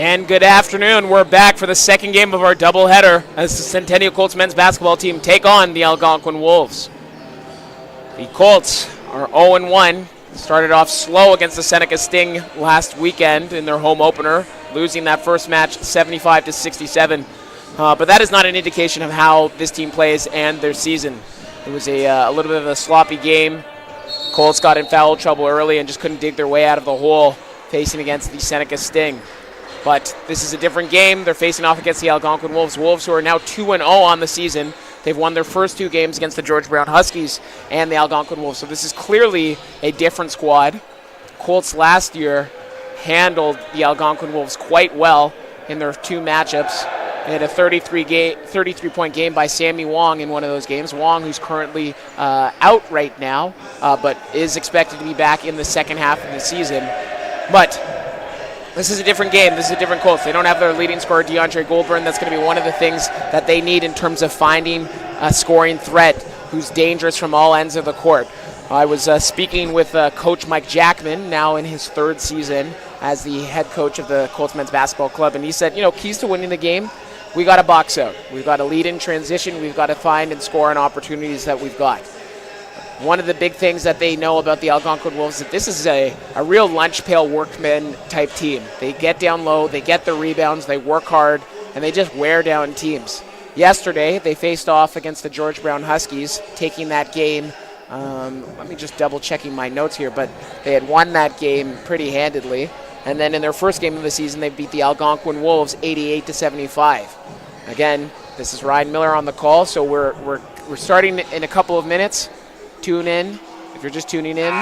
And good afternoon. We're back for the second game of our doubleheader as the Centennial Colts men's basketball team take on the Algonquin Wolves. The Colts are 0-1. Started off slow against the Seneca Sting last weekend in their home opener, losing that first match 75-67. But that is not an indication of how this team plays and their season. It was a little bit of a sloppy game. Colts got in foul trouble early and just couldn't dig their way out of the hole facing against the Seneca Sting. But this is a different game. They're facing off against the Algonquin Wolves. Wolves who are now 2-0 on the season. They've won their first two games against the George Brown Huskies and the Algonquin Wolves. So this is clearly a different squad. Colts last year handled the Algonquin Wolves quite well in their two matchups. They had a 33-point game by Sammy Wong in one of those games. Wong, who's currently out right now, but is expected to be back in the second half of the season. But this is a different game. This is a different Colts. They don't have their leading scorer, DeAndre Goldburn. That's going to be one of the things that they need in terms of finding a scoring threat who's dangerous from all ends of the court. I was speaking with Coach Mike Jackman, now in his third season as the head coach of the Colts men's basketball club, and he said, keys to winning the game, we got to box out. We've got to lead in transition. We've got to find and score on opportunities that we've got. One of the big things that they know about the Algonquin Wolves is that this is a real lunch pail workman type team. They get down low, they get the rebounds, they work hard, and they just wear down teams. Yesterday, they faced off against the George Brown Huskies, taking that game. Let me just double checking my notes here, but they had won that game pretty handedly. And then in their first game of the season, they beat the Algonquin Wolves 88-75. Again, this is Ryan Miller on the call, so we're starting in a couple of minutes. Tune in. If you're just tuning in,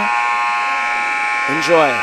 enjoy.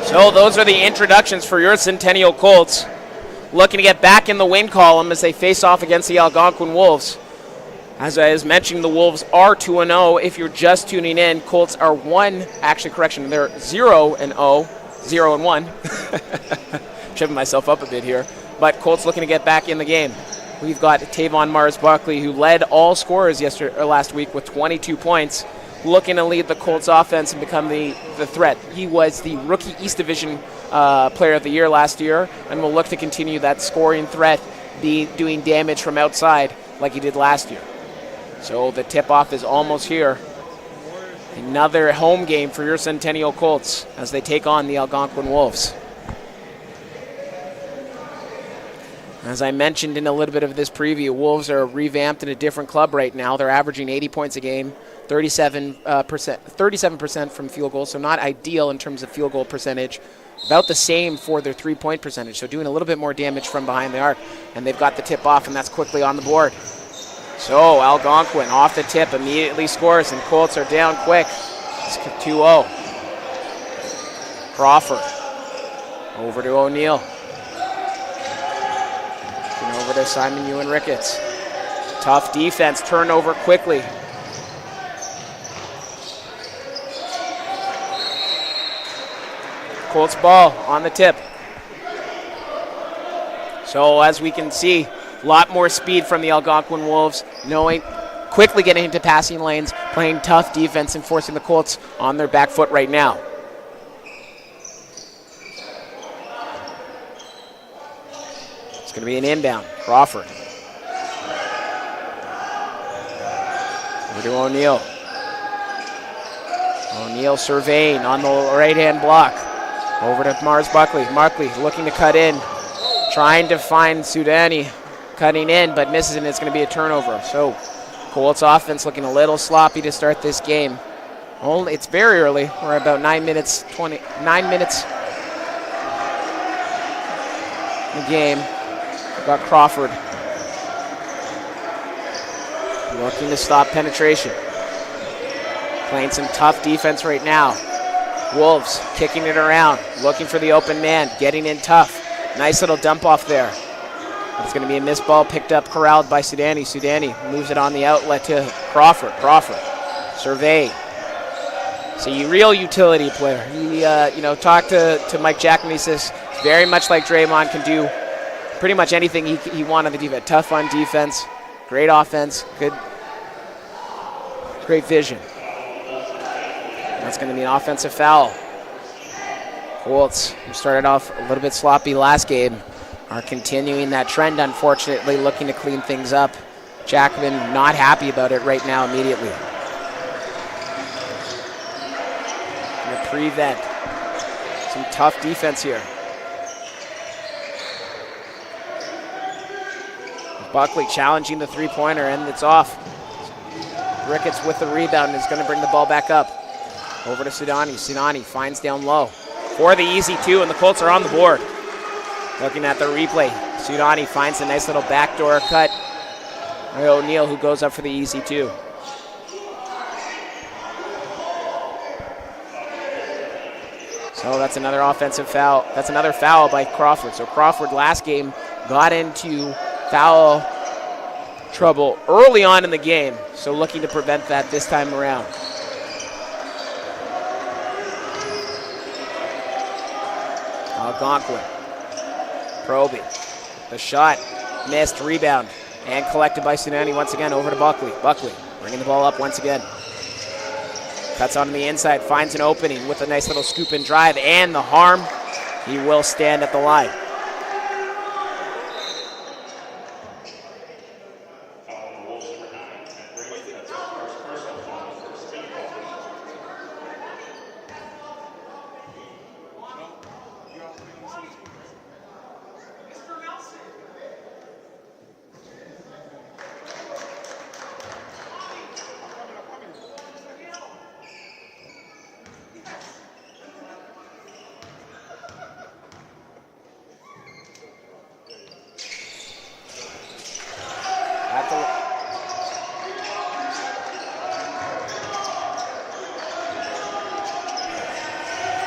So those are the introductions for your Centennial Colts, looking to get back in the win column as they face off against the Algonquin Wolves. As I was mentioning, the Wolves are 2-0. If you're just tuning in, Colts are they're 0-0, 0-1. Tripping myself up a bit here. But Colts looking to get back in the game. We've got Tavon Mars-Buckley, who led all scorers last week with 22 points, looking to lead the Colts offense and become the threat. He was the Rookie East Division Player of the Year last year, and will look to continue that scoring threat, doing damage from outside like he did last year. So the tip-off is almost here. Another home game for your Centennial Colts as they take on the Algonquin Wolves. As I mentioned in a little bit of this preview, Wolves are revamped in a different club right now. They're averaging 80 points a game, 37% from field goals, so not ideal in terms of field goal percentage. About the same for their three-point percentage, so doing a little bit more damage from behind the arc. And they've got the tip-off, and that's quickly on the board. So Algonquin off the tip immediately scores, and Colts are down quick. It's 2-0. Crawford over to O'Neill. And over to Simon Ewan Ricketts. Tough defense, turnover quickly. Colts ball on the tip. So as we can see, a lot more speed from the Algonquin Wolves, quickly getting into passing lanes, playing tough defense and forcing the Colts on their back foot right now. It's going to be an inbound. Crawford. Over to O'Neill. O'Neill surveying on the right-hand block. Over to Mars Buckley. Buckley looking to cut in. Trying to find Sudani cutting in, but misses, and it's going to be a turnover. So Colts offense looking a little sloppy to start this game. It's very early. We're about 9 minutes in the game. We've got Crawford looking to stop penetration. Playing some tough defense right now. Wolves kicking it around, looking for the open man, getting in tough. Nice little dump off there. It's going to be a missed ball picked up, corralled by Sudani. Sudani moves it on the outlet to Crawford. Crawford, survey. So a real utility player. He, talked to Mike Jackman. He says very much like Draymond, can do pretty much anything he wanted to do. Tough on defense, great offense, great vision. That's going to be an offensive foul. Colts, who started off a little bit sloppy last game, are continuing that trend, unfortunately, looking to clean things up. Jackman not happy about it right now immediately. Going to prevent some tough defense here. Buckley challenging the three-pointer, and it's off. Ricketts with the rebound is going to bring the ball back up. Over to Sudani. Sudani finds down low for the easy two, and the Colts are on the board. Looking at the replay, Sudani finds a nice little backdoor cut. O'Neill, who goes up for the easy two. So that's another offensive foul. That's another foul by Crawford. So Crawford last game got into foul trouble early on in the game. So looking to prevent that this time around. Algonquin. Probing. The shot missed, rebound, and collected by Sudani once again over to Buckley. Buckley bringing the ball up once again. Cuts on the inside, finds an opening with a nice little scoop and drive, and the harm. He will stand at the line.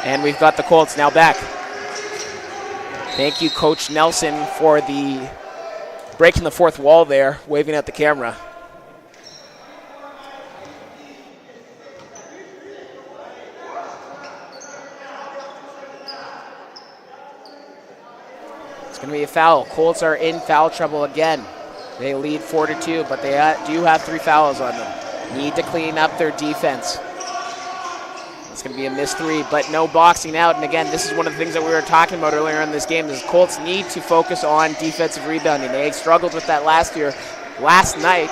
And we've got the Colts now back. Thank you, Coach Nelson, for the breaking the fourth wall there, waving at the camera. It's going to be a foul. Colts are in foul trouble again. They lead 4-2, but they do have 3 fouls on them. Need to clean up their defense. It's going to be a missed 3, but no boxing out. And again, this is one of the things that we were talking about earlier in this game, is Colts need to focus on defensive rebounding. They struggled with that last night,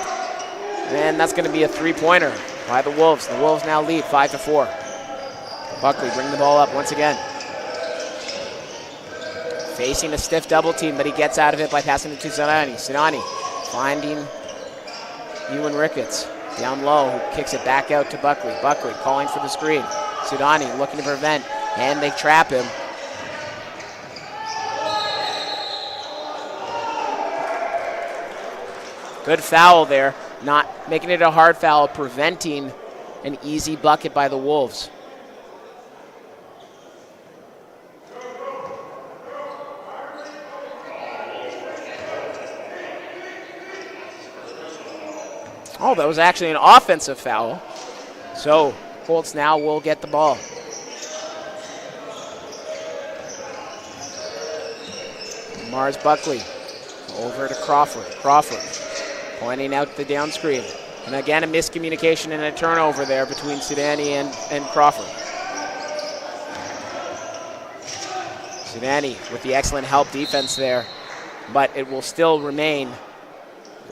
and that's going to be a 3-pointer by the Wolves. The Wolves now lead 5-4. Buckley bring the ball up once again. Facing a stiff double team, but he gets out of it by passing it to Sudani. Sudani finding Ewan Ricketts. Down low, who kicks it back out to Buckley. Buckley calling for the screen. Sudani looking to prevent, and they trap him. Good foul there not making it a hard foul, preventing an easy bucket by the Wolves. Oh, that was actually an offensive foul. So Colts now will get the ball. Mars Buckley over to Crawford. Crawford pointing out the down screen. And again, a miscommunication and a turnover there between Sudani and Crawford. Sudani with the excellent help defense there, but it will still remain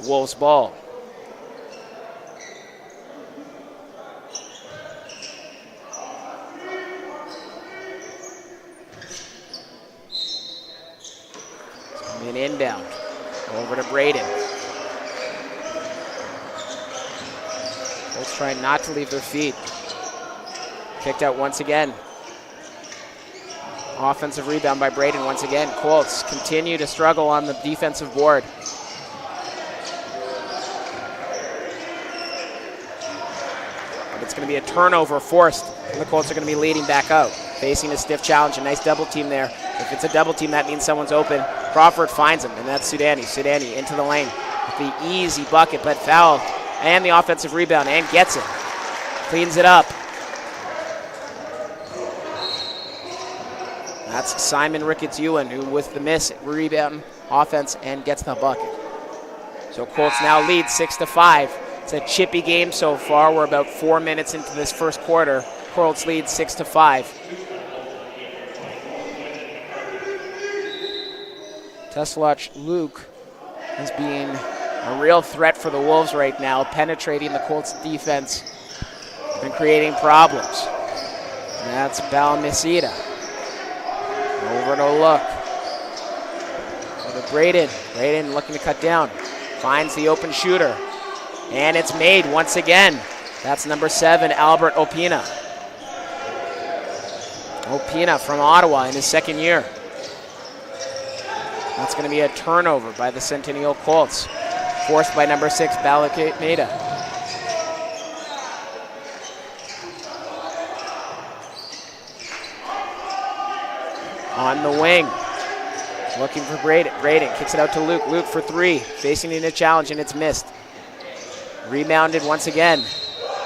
the Wolves' ball. An inbound over to Braden. Colts trying not to leave their feet. Kicked out once again. Offensive rebound by Braden once again. Colts continue to struggle on the defensive board. But it's going to be a turnover forced, and the Colts are going to be leading back out. Facing a stiff challenge, a nice double team there. If it's a double team, that means someone's open. Crawford finds him, and that's Sudani. Sudani into the lane with the easy bucket, but fouled. And the offensive rebound, and gets it. Cleans it up. That's Simon Ricketts-Ewan, who with the miss, rebound, offense, and gets the bucket. So Colts now lead 6-5. It's a chippy game so far. We're about 4 minutes into this first quarter. Colts lead 6-5. Teslach Luke is being a real threat for the Wolves right now, penetrating the Colts defense and creating problems. And that's Balmaceda. Over to Look. Over to Braden. Braden looking to cut down. Finds the open shooter. And it's made once again. That's number 7, Albert Opina. Opina from Ottawa in his second year. That's going to be a turnover by the Centennial Colts, forced by number 6, Balmaceda. On the wing, looking for Braden. Braden kicks it out to Luke. Luke for 3, facing in a challenge, and it's missed. Rebounded once again,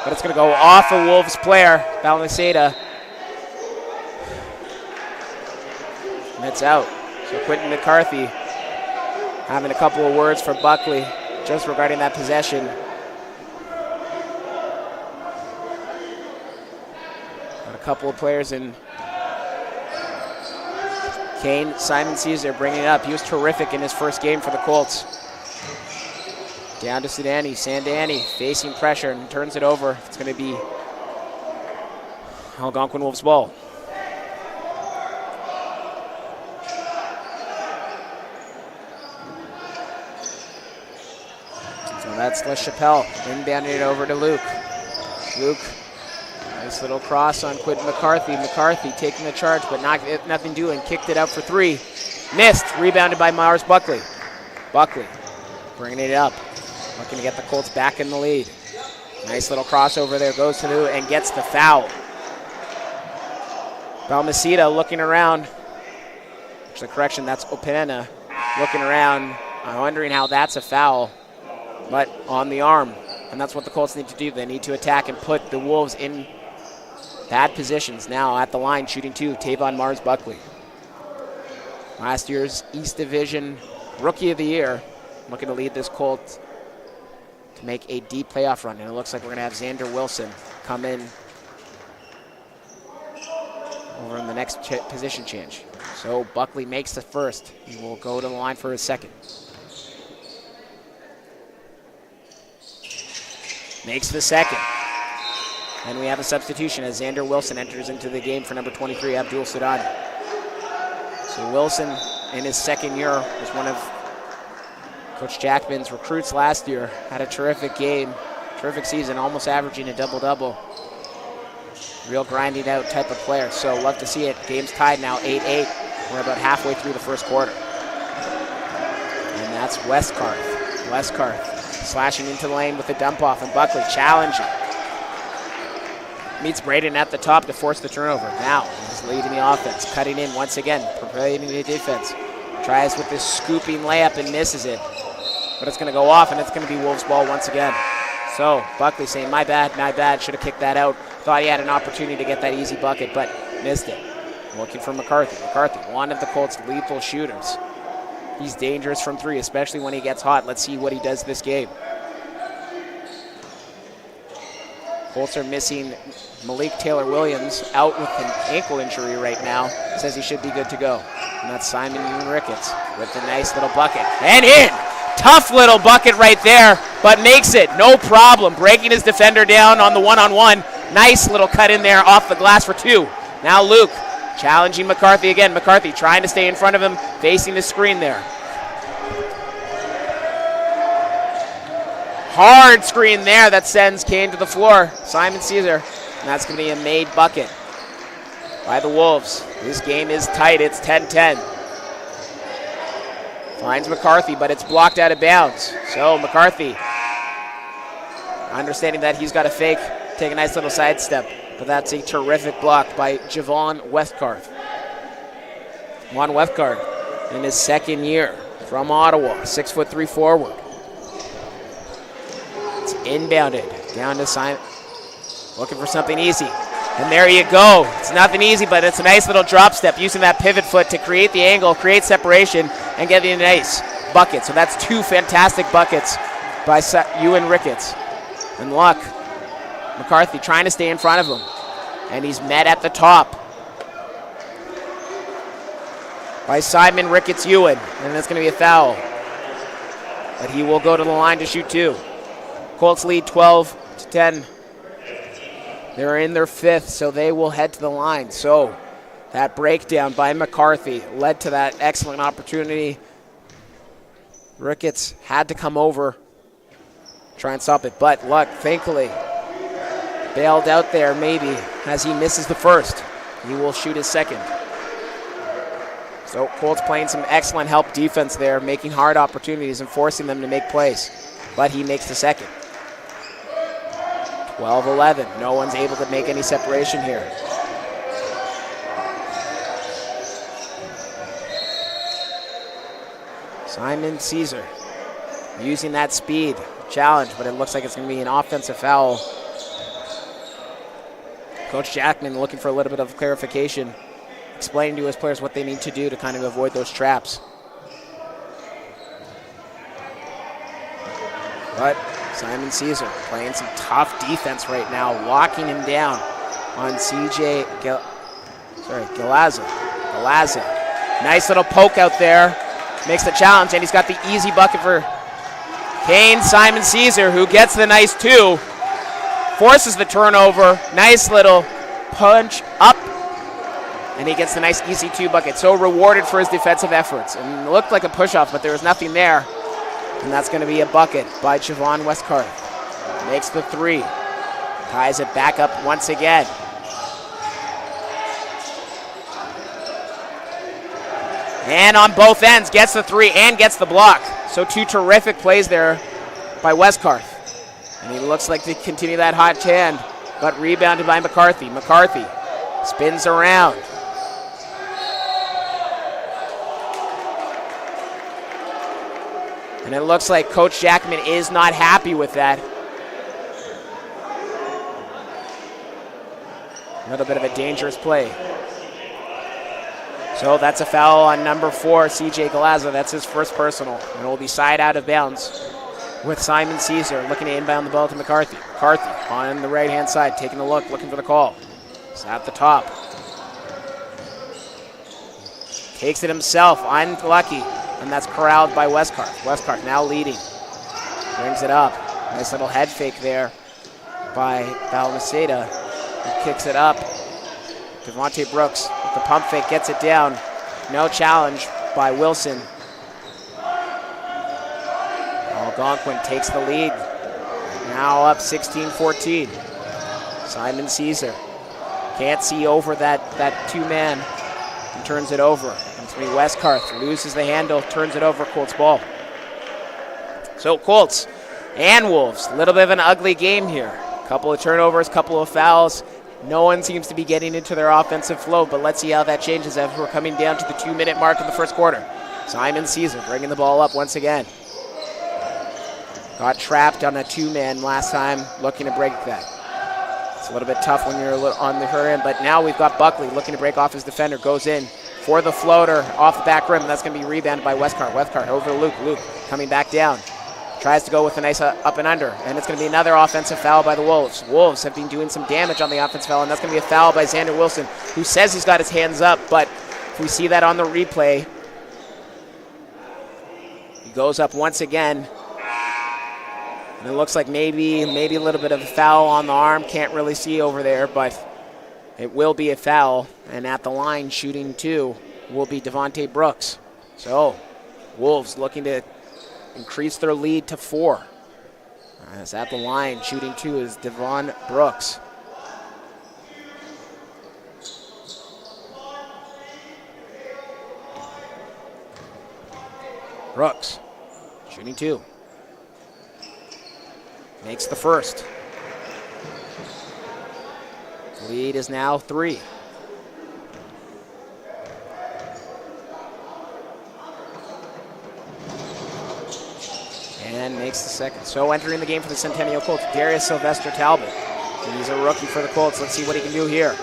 but it's going to go off a Wolves player, Balmaceda. And it's out. So Quentin McCarthy having a couple of words for Buckley just regarding that possession. Got a couple of players in. Kane, Simon Caesar bringing it up. He was terrific in his first game for the Colts. Down to Sudani. Sandani facing pressure and turns it over. It's going to be Algonquin Wolves ball. So that's LaChapelle. Inbounding it over to Luke. Luke, nice little cross on Quentin McCarthy. McCarthy taking the charge, but nothing doing. Kicked it out for 3. Missed. Rebounded by Mars Buckley. Buckley bringing it up. Looking to get the Colts back in the lead. Nice little crossover there. Goes to Luke and gets the foul. Balmaceda looking around. Actually, correction, that's Opena looking around. I'm wondering how that's a foul, but on the arm. And that's what the Colts need to do. They need to attack and put the Wolves in bad positions. Now at the line, shooting 2, Tavon Mars Buckley. Last year's East Division Rookie of the Year. Looking to lead this Colts to make a deep playoff run. And it looks like we're going to have Xander Wilson come in over in the next position change. So Buckley makes the first. He will go to the line for his second. Makes the second. And we have a substitution as Xander Wilson enters into the game for number 23, Abdul Sudani. So Wilson, in his second year, was one of Coach Jackman's recruits last year. Had a terrific game, terrific season, almost averaging a double-double. Real grinding out type of player, so love to see it. Game's tied now, 8-8. We're about halfway through the first quarter. And that's Westcarth. Westcarth slashing into the lane with the dump off, and Buckley challenging. Meets Braden at the top to force the turnover. Now he's leading the offense, cutting in once again, preparing the defense. Tries with this scooping layup and misses it. But it's going to go off, and it's going to be Wolves ball once again. So Buckley saying, my bad, should have kicked that out. Thought he had an opportunity to get that easy bucket, but missed it. Looking for McCarthy. McCarthy, one of the Colts' lethal shooters. He's dangerous from three, especially when he gets hot. Let's see what he does this game. Colts are missing Malik Taylor-Williams, out with an ankle injury right now. Says he should be good to go. And that's Simon Ricketts with a nice little bucket. And in! Tough little bucket right there, but makes it, no problem. Breaking his defender down on the one-on-one. Nice little cut in there off the glass for two. Now Luke challenging McCarthy again. McCarthy trying to stay in front of him, facing the screen there. Hard screen there that sends Kane to the floor. Simon Caesar, and that's going to be a made bucket by the Wolves. This game is tight, it's 10-10. Finds McCarthy, but it's blocked out of bounds. So McCarthy, understanding that he's got a fake, take a nice little sidestep, but that's a terrific block by Javon Westcard. Javon Westcard in his second year from Ottawa, 6'3" forward. It's inbounded down to Simon, looking for something easy. And there you go. It's nothing easy, but it's a nice little drop step using that pivot foot to create the angle, create separation, and get a nice bucket. So that's two fantastic buckets by Ewan Ricketts. And look, McCarthy trying to stay in front of him. And he's met at the top by Simon Ricketts-Ewan. And that's going to be a foul. But he will go to the line to shoot two. Colts lead 12-10. They're in their fifth, so they will head to the line. So that breakdown by McCarthy led to that excellent opportunity. Ricketts had to come over, try and stop it. But look, thankfully, bailed out there maybe as he misses the first. He will shoot his second. So Colts playing some excellent help defense there, making hard opportunities and forcing them to make plays. But he makes the second. 12-11. No one's able to make any separation here. Simon Caesar using that speed challenge, but it looks like it's going to be an offensive foul. Coach Jackman looking for a little bit of clarification, explaining to his players what they need to do to kind of avoid those traps. But Simon Caesar playing some tough defense right now, locking him down on Galazza. Nice little poke out there. Makes the challenge, and he's got the easy bucket for Kane. Simon Caesar, who gets the nice two, forces the turnover. Nice little punch up, and he gets the nice easy two bucket. So rewarded for his defensive efforts. And it looked like a push-off, but there was nothing there. And that's going to be a bucket by Javon Westcard. Makes the three. Ties it back up once again. And on both ends, gets the three and gets the block. So two terrific plays there by Westcard. And he looks like to continue that hot hand, but rebounded by McCarthy. McCarthy spins around. And it looks like Coach Jackman is not happy with that. A little bit of a dangerous play. So that's a foul on number 4, CJ Galazza. That's his first personal. And it will be side out of bounds with Simon Caesar looking to inbound the ball to McCarthy. McCarthy on the right-hand side, taking a look, looking for the call. He's at the top. Takes it himself, unlucky. And that's corralled by Westcard. Westcard now leading. Brings it up. Nice little head fake there by Balmaceda. He kicks it up. Devontae Brooks with the pump fake gets it down. No challenge by Wilson. Algonquin takes the lead. Now up 16-14. Simon Caesar can't see over that two-man and turns it over. It's going to be Westcard, loses the handle, turns it over, Colts ball. So Colts and Wolves. A little bit of an ugly game here. Couple of turnovers, couple of fouls. No one seems to be getting into their offensive flow, but let's see how that changes as we're coming down to the 2-minute mark of the first quarter. Simon Caesar bringing the ball up once again. Got trapped on a 2-man last time, looking to break that. It's a little bit tough when you're on the her end, but now we've got Buckley looking to break off his defender, goes in for the floater off the back rim. That's going to be rebounded by Westcott. Westcott over to Luke. Luke coming back down. Tries to go with a nice up and under, and it's going to be another offensive foul by the Wolves. Wolves have been doing some damage on the offensive foul, and that's going to be a foul by Xander Wilson, who says he's got his hands up, but if we see that on the replay, he goes up once again. And it looks like maybe a little bit of a foul on the arm. Can't really see over there, but it will be a foul. And at the line, shooting 2, will be Devontae Brooks. So, Wolves looking to increase their lead to 4. As at the line, shooting 2 is Devon Brooks. Brooks, shooting 2. Makes the first. Lead is now 3. And makes the second. So entering the game for the Centennial Colts, Darius Sylvester Talbot. He's a rookie for the Colts. Let's see what he can do here.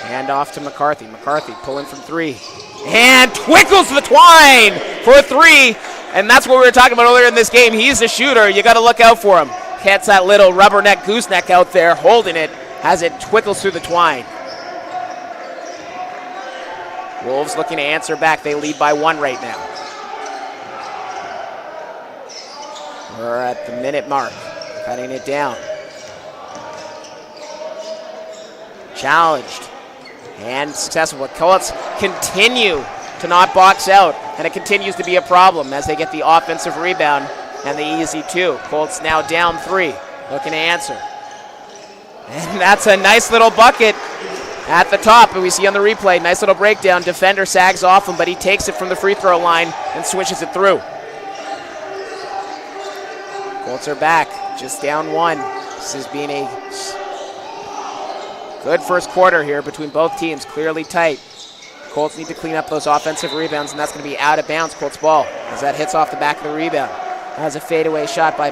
Hand off to McCarthy. McCarthy pulling from 3. And twinkles the twine for 3. And that's what we were talking about earlier in this game. He's a shooter. You got to look out for him. Gets that little rubberneck gooseneck out there, holding it as it twinkles through the twine. Wolves looking to answer back. They lead by 1 right now. We're at the minute mark. Cutting it down. Challenged. And successful. Colts continue to not box out, and it continues to be a problem as they get the offensive rebound and the easy 2. Colts now down 3, looking to answer. And that's a nice little bucket at the top, and we see on the replay, nice little breakdown. Defender sags off him, but he takes it from the free throw line and swishes it through. Colts are back, just down 1. This has been a good first quarter here between both teams, clearly tight. Colts need to clean up those offensive rebounds, and that's going to be out of bounds, Colts ball, as that hits off the back of the rebound. That was a fadeaway shot by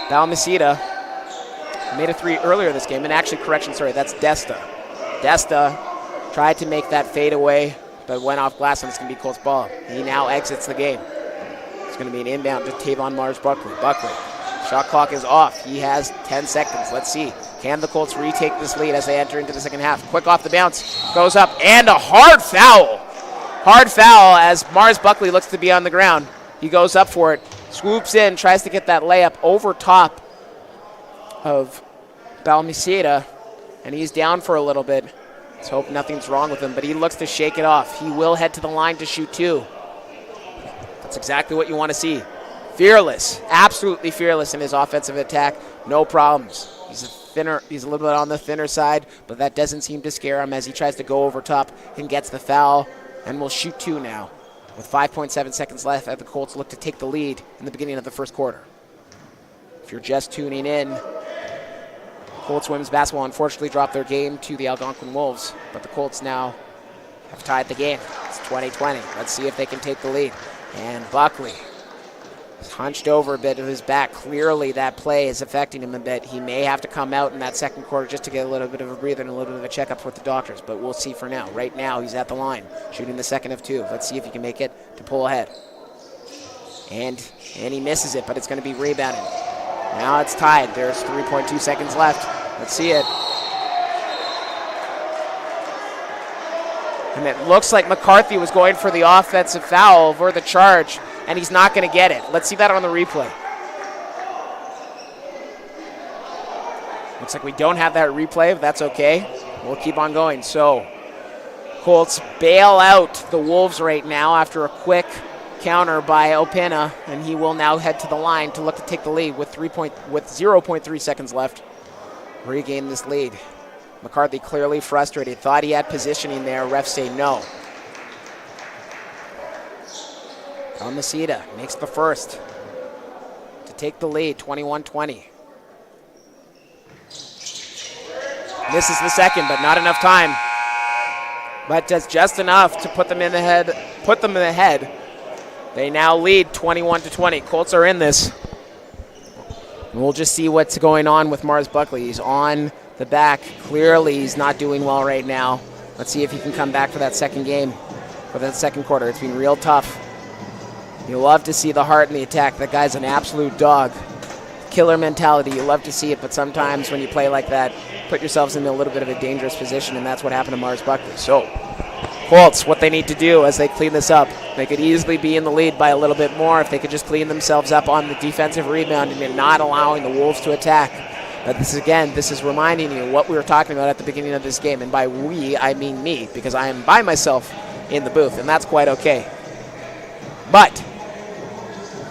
Balmaceda. Made a 3 earlier this game, and actually, that's Desta. Desta tried to make that fadeaway, but went off glass, and it's going to be Colts ball. He now exits the game. It's going to be an inbound to Tavon Mars Buckley. Shot clock is off. He has 10 seconds. Let's see. Can the Colts retake this lead as they enter into the second half? Quick off the bounce. Goes up. And a hard foul. Hard foul as Mars Buckley looks to be on the ground. He goes up for it. Swoops in. Tries to get that layup over top of Balmaceda. And he's down for a little bit. Let's hope nothing's wrong with him. But he looks to shake it off. He will head to the line to shoot 2. That's exactly what you want to see. Fearless. Absolutely fearless in his offensive attack. No problems. He's a little bit on the thinner side, but that doesn't seem to scare him as he tries to go over top and gets the foul, and will shoot 2 now. With 5.7 seconds left, the Colts look to take the lead in the beginning of the first quarter. If you're just tuning in, Colts women's basketball unfortunately dropped their game to the Algonquin Wolves, but the Colts now have tied the game. It's 20-20. Let's see if they can take the lead. And Buckley hunched over a bit of his back. Clearly that play is affecting him a bit. He may have to come out in that second quarter just to get a little bit of a breather and a little bit of a checkup with the doctors, but we'll see for now. Right now he's at the line, shooting the second of 2. Let's see if he can make it to pull ahead. And he misses it, but it's going to be rebounded. Now it's tied. There's 3.2 seconds left. Let's see it. And it looks like McCarthy was going for the offensive foul over the charge, and he's not going to get it. Let's see that on the replay. Looks like we don't have that replay, but that's okay. We'll keep on going. So, Colts bail out the Wolves right now after a quick counter by Opena, and he will now head to the line to look to take the lead with 0.3 seconds left. Regain this lead. McCarthy clearly frustrated. Thought he had positioning there. Refs say no. Almasita makes the first to take the lead, 21-20. Misses the second, but not enough time. But does just enough to put them in the head. They now lead 21-20. Colts are in this. And we'll just see what's going on with Mars Buckley. He's on the back. Clearly, he's not doing well right now. Let's see if he can come back for that second game, for that second quarter. It's been real tough. You love to see the heart in the attack. That guy's an absolute dog. Killer mentality. You love to see it, but sometimes when you play like that, put yourselves in a little bit of a dangerous position, and that's what happened to Mars Buckley. So, Colts, what they need to do as they clean this up, they could easily be in the lead by a little bit more if they could just clean themselves up on the defensive rebounding and not allowing the Wolves to attack. But this is reminding you what we were talking about at the beginning of this game, and by we, I mean me, because I am by myself in the booth, and that's quite okay. But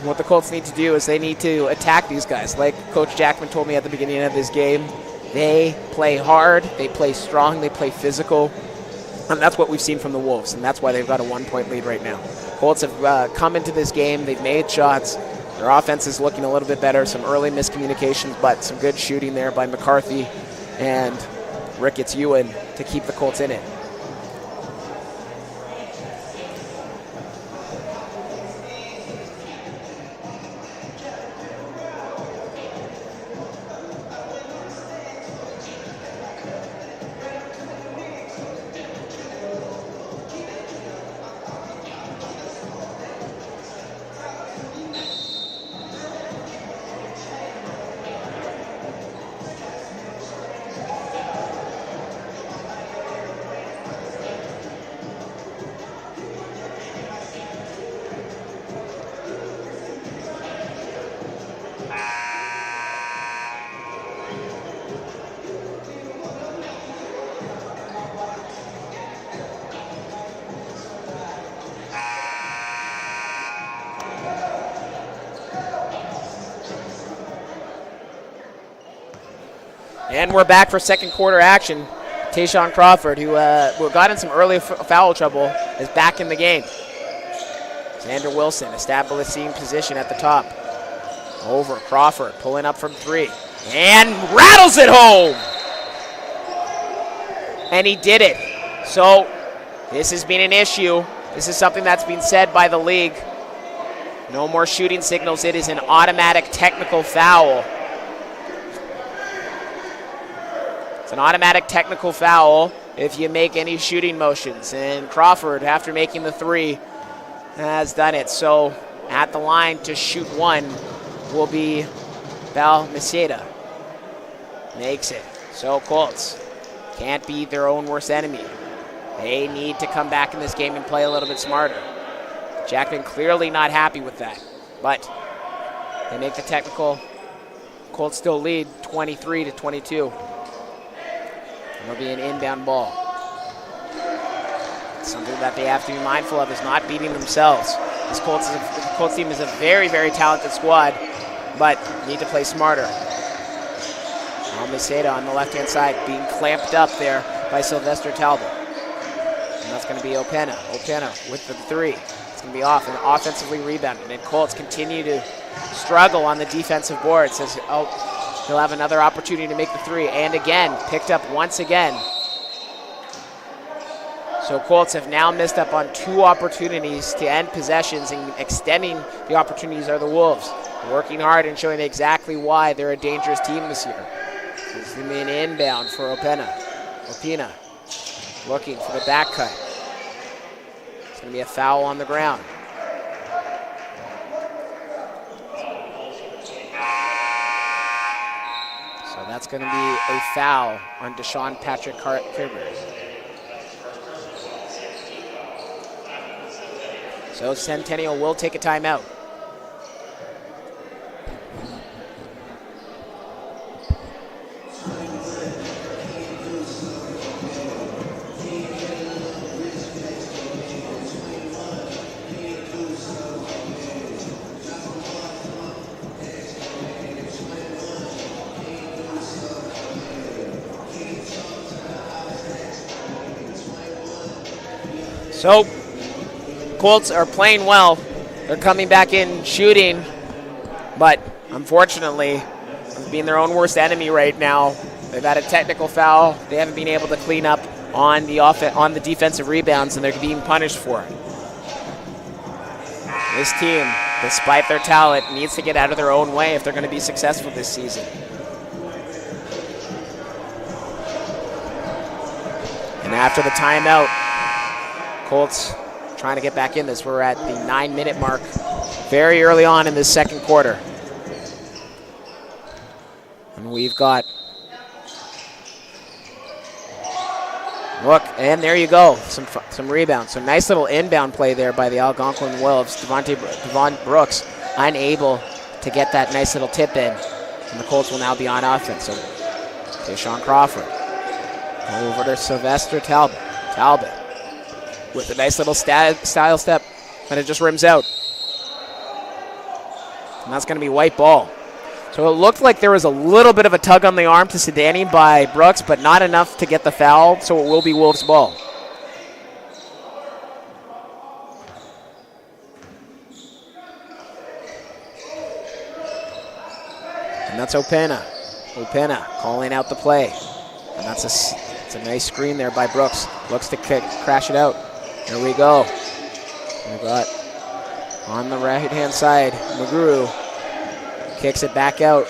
what the Colts need to do is they need to attack these guys. Like Coach Jackman told me at the beginning of this game, they play hard, they play strong, they play physical, and that's what we've seen from the Wolves, and that's why they've got a 1-point lead right now. Colts have come into this game, they've made shots, their offense is looking a little bit better, some early miscommunications, but some good shooting there by McCarthy and Ricketts Ewan to keep the Colts in it. And we're back for second quarter action. Tayshawn Crawford, who got in some early foul trouble, is back in the game. Xander Wilson establishing position at the top. Over Crawford, pulling up from three. And rattles it home! And he did it. So this has been an issue. This is something that's been said by the league. No more shooting signals. It is an automatic technical foul. It's an automatic technical foul if you make any shooting motions. And Crawford, after making the three, has done it. So at the line to shoot one will be Balmaceda. Makes it. So Colts can't be their own worst enemy. They need to come back in this game and play a little bit smarter. Jackman clearly not happy with that. But they make the technical. Colts still lead 23-22. It'll be an inbound ball. Something that they have to be mindful of is not beating themselves. This Colts team is a very, very talented squad, but need to play smarter. Almaseda on the left-hand side being clamped up there by Sylvester Talbot. And that's going to be Opena. Opena with the three. It's going to be off and offensively rebounded. And Colts continue to struggle on the defensive boards as he'll have another opportunity to make the three. And again, picked up once again. So Colts have now missed up on two opportunities to end possessions, and extending the opportunities are the Wolves. Working hard and showing exactly why they're a dangerous team this year. It's going to be an inbound for Opena. Opena looking for the back cut. It's going to be a foul on the ground. So that's going to be a foul on Deshaun Patrick Kirby. So Centennial will take a timeout. So Colts are playing well. They're coming back in shooting, but unfortunately, being their own worst enemy right now, they've had a technical foul. They haven't been able to clean up on the defensive rebounds, and they're being punished for it. This team, despite their talent, needs to get out of their own way if they're going to be successful this season. And after the timeout, Colts trying to get back in this. We're at the 9-minute mark, very early on in this second quarter. And we've got, look, and there you go, some rebounds. So nice little inbound play there by the Algonquin Wolves. Devon Brooks unable to get that nice little tip in. And the Colts will now be on offense. So Tayshawn Crawford over to Sylvester Talbot. Talbot with a nice little style step, and it just rims out. And that's going to be white ball. So it looked like there was a little bit of a tug on the arm to Sedani by Brooks, but not enough to get the foul, so it will be Wolves' ball. And that's Opena. Opena calling out the play. And it's a nice screen there by Brooks. Looks to crash it out. Here we go. We've got on the right-hand side, McGrew kicks it back out.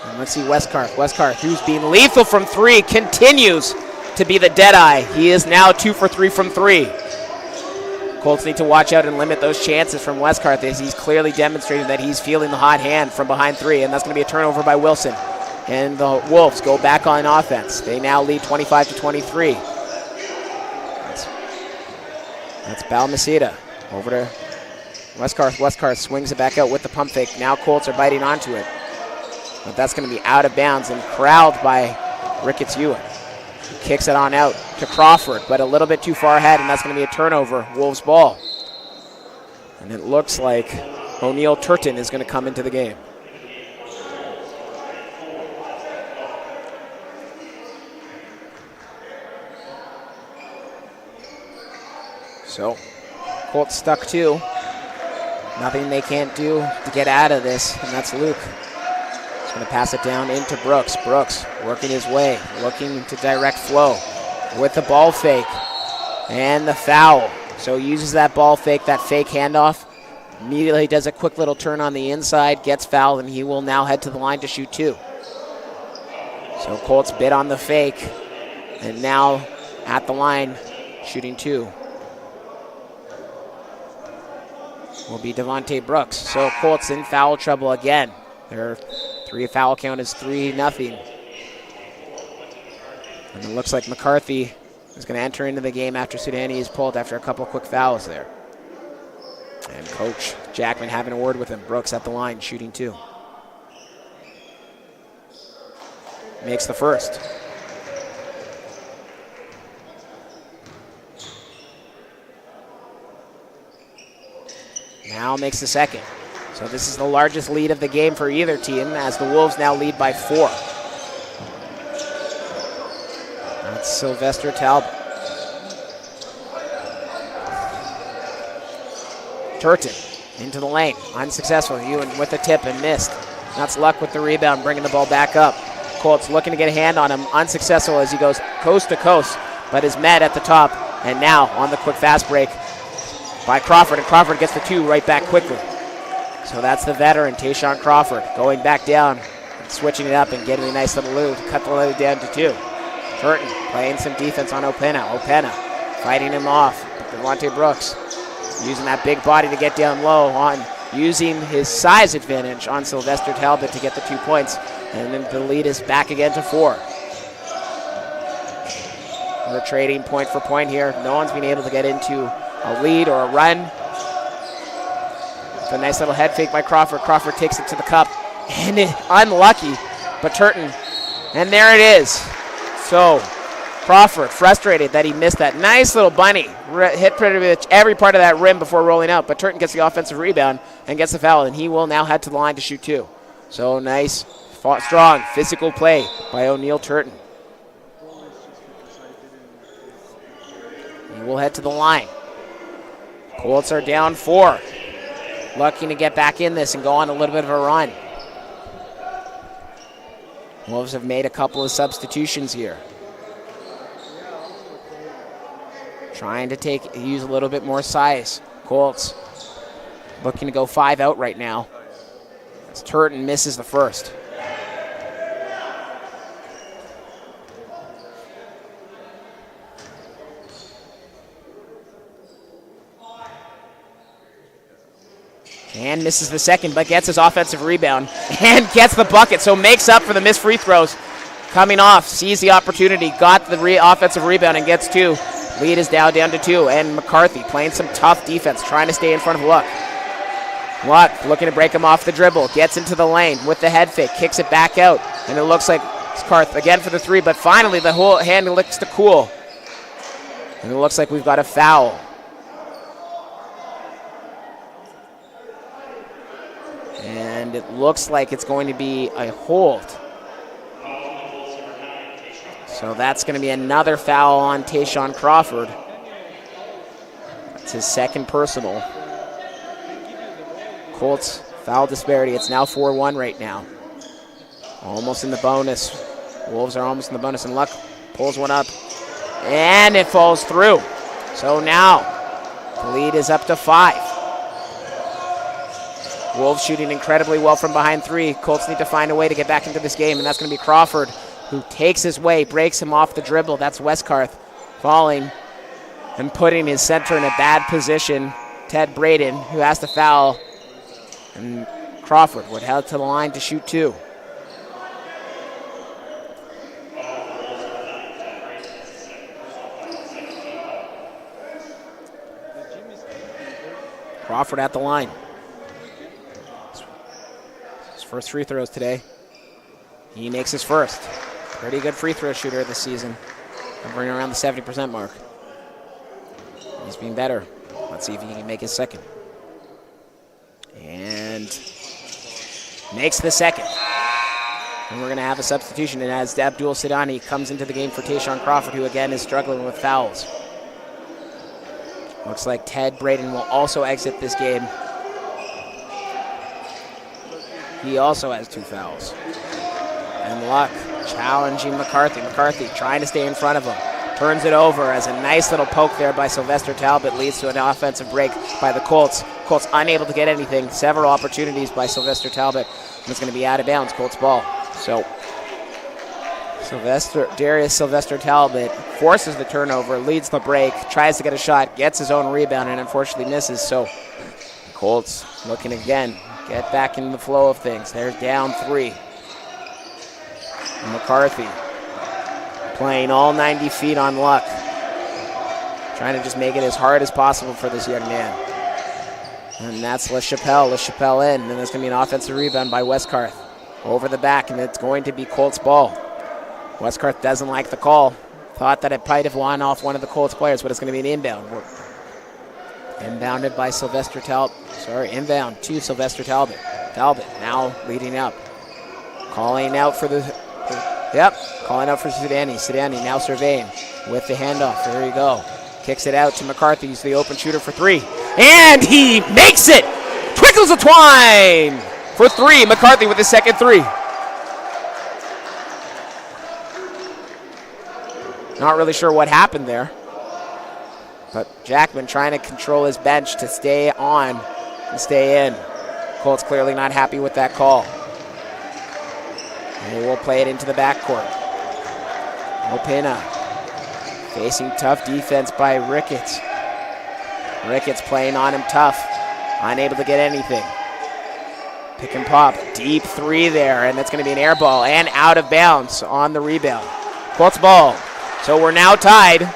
And let's see Westcarth. Westcarth, who's being lethal from three, continues to be the deadeye. He is now 2 for 3 from three. Colts need to watch out and limit those chances from Westcarth, as he's clearly demonstrated that he's feeling the hot hand from behind three, and that's going to be a turnover by Wilson. And the Wolves go back on offense. They now lead 25-23. That's Balmaceda over to Westcarth. Westcarth swings it back out with the pump fake. Now Colts are biting onto it. But that's going to be out of bounds and corralled by Ricketts Ewan. Kicks it on out to Crawford, but a little bit too far ahead, and that's going to be a turnover. Wolves ball. And it looks like O'Neill Turton is going to come into the game. So, Colts stuck two. Nothing they can't do to get out of this, and that's Luke. He's going to pass it down into Brooks. Brooks working his way, looking to direct flow with the ball fake and the foul. So he uses that ball fake, that fake handoff, immediately does a quick little turn on the inside, gets fouled, and he will now head to the line to shoot two. So Colts bid on the fake, and now at the line, shooting two will be Devontae Brooks. So Colts in foul trouble again. Their foul count is 3-0. And it looks like McCarthy is going to enter into the game after Sudani is pulled after a couple quick fouls there. And Coach Jackman having a word with him. Brooks at the line, shooting two. Makes the first. Now makes the second. So this is the largest lead of the game for either team, as the Wolves now lead by 4. That's Sylvester Talbot. Turton into the lane, unsuccessful. Ewan with a tip and missed. That's Luck with the rebound, bringing the ball back up. Colts looking to get a hand on him, unsuccessful as he goes coast to coast, but is met at the top. And now on the quick fast break by Crawford, and Crawford gets the two right back quickly. So that's the veteran, Tayshawn Crawford, going back down, and switching it up and getting a nice little loop to cut the lead down to 2. Turton playing some defense on Opena. Opena fighting him off. Devontae Brooks using that big body to get down low, on using his size advantage on Sylvester Talbot to get the 2 points. And then the lead is back again to 4. We're trading point for point here. No one's been able to get into a lead or a run. It's a nice little head fake by Crawford. Crawford takes it to the cup. And unlucky, but Turton. And there it is. So Crawford frustrated that he missed that nice little bunny. Hit pretty much every part of that rim before rolling out, but Turton gets the offensive rebound and gets the foul, and he will now head to the line to shoot 2. So nice, strong, physical play by O'Neill Turton. He will head to the line. Colts are down 4. Looking to get back in this and go on a little bit of a run. Wolves have made a couple of substitutions here. Trying to use a little bit more size. Colts looking to go 5 out right now. As Turton misses the first. And misses the second, but gets his offensive rebound and gets the bucket, so makes up for the missed free throws. Coming off, sees the opportunity, got the offensive rebound and gets 2. Lead is down to 2, and McCarthy playing some tough defense, trying to stay in front of Luck. Luck looking to break him off the dribble, gets into the lane with the head fake, kicks it back out, and it looks like Carth again for the 3, but finally the whole hand looks to cool. And it looks like we've got a foul. And it looks like it's going to be a hold. So that's going to be another foul on Tayshawn Crawford. That's his second personal. Colts foul disparity. It's now 4-1 right now. Almost in the bonus. Wolves are almost in the bonus, and Luck pulls one up. And it falls through. So now the lead is up to 5. Wolves shooting incredibly well from behind 3. Colts need to find a way to get back into this game, and that's going to be Crawford, who takes his way, breaks him off the dribble. That's Westcarth falling and putting his center in a bad position. Ted Braden, who has to foul, and Crawford would head to the line to shoot 2. Crawford at the line. First free throws today. He makes his first. Pretty good free throw shooter this season. Hovering around the 70% mark. He's been better. Let's see if he can make his second. And makes the second. And we're going to have a substitution. And as Abdul Sidani comes into the game for Tayshawn Crawford, who again is struggling with fouls. Looks like Ted Braden will also exit this game. He also has 2 fouls. And Luck challenging McCarthy. McCarthy trying to stay in front of him. Turns it over as a nice little poke there by Sylvester Talbot leads to an offensive break by the Colts. Colts unable to get anything. Several opportunities by Sylvester Talbot. And it's going to be out of bounds, Colts ball. So Darius Sylvester Talbot forces the turnover, leads the break, tries to get a shot, gets his own rebound, and unfortunately misses. So Colts looking again. Get back in the flow of things. They're down 3. McCarthy playing all 90 feet on Luck. Trying to just make it as hard as possible for this young man. And that's LaChapelle. LaChapelle in. And there's going to be an offensive rebound by Westcarth. Over the back, and it's going to be Colts ball. Westcarth doesn't like the call. Thought that it might have won off one of the Colts players, but it's going to be an inbound. Inbounded by Sylvester Talbot. Inbound to Sylvester Talbot. Talbot now leading up. Calling out for calling out for Sidani. Sidani now surveying with the handoff. There you go. Kicks it out to McCarthy. He's the open shooter for 3. And he makes it! Twinkles a twine for 3. McCarthy with his second 3. Not really sure what happened there. But Jackman trying to control his bench to stay on and stay in. Colts clearly not happy with that call. And they will play it into the backcourt. Opena facing tough defense by Ricketts. Ricketts playing on him tough. Unable to get anything. Pick and pop. Deep 3 there. And that's going to be an air ball and out of bounds on the rebound. Colts ball. So we're now tied.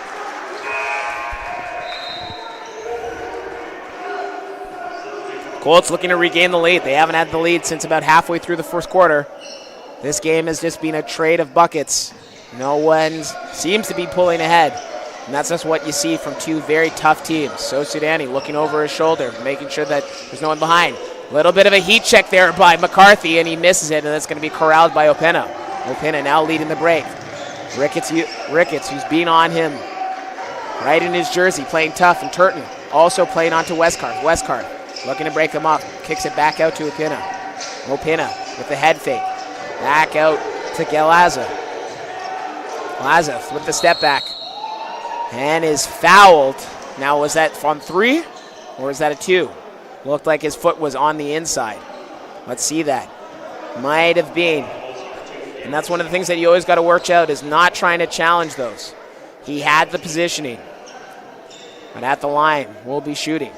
Colts looking to regain the lead. They haven't had the lead since about halfway through the first quarter. This game has just been a trade of buckets. No one seems to be pulling ahead. And that's just what you see from 2 very tough teams. So Sidani looking over his shoulder, making sure that there's no one behind. A little bit of a heat check there by McCarthy, and he misses it, and that's going to be corralled by Opena. Opena now leading the break. Ricketts, who's been on him right in his jersey, playing tough, and Turton also playing onto Westcard. Westcard looking to break him up. Kicks it back out to Opina. Opina with the head fake. Back out to Galaza. Galaza with the step back. And is fouled. Now, was that on 3 or is that a 2? Looked like his foot was on the inside. Let's see that. Might have been. And that's one of the things that you always got to watch out, is not trying to challenge those. He had the positioning. But at the line, will be shooting.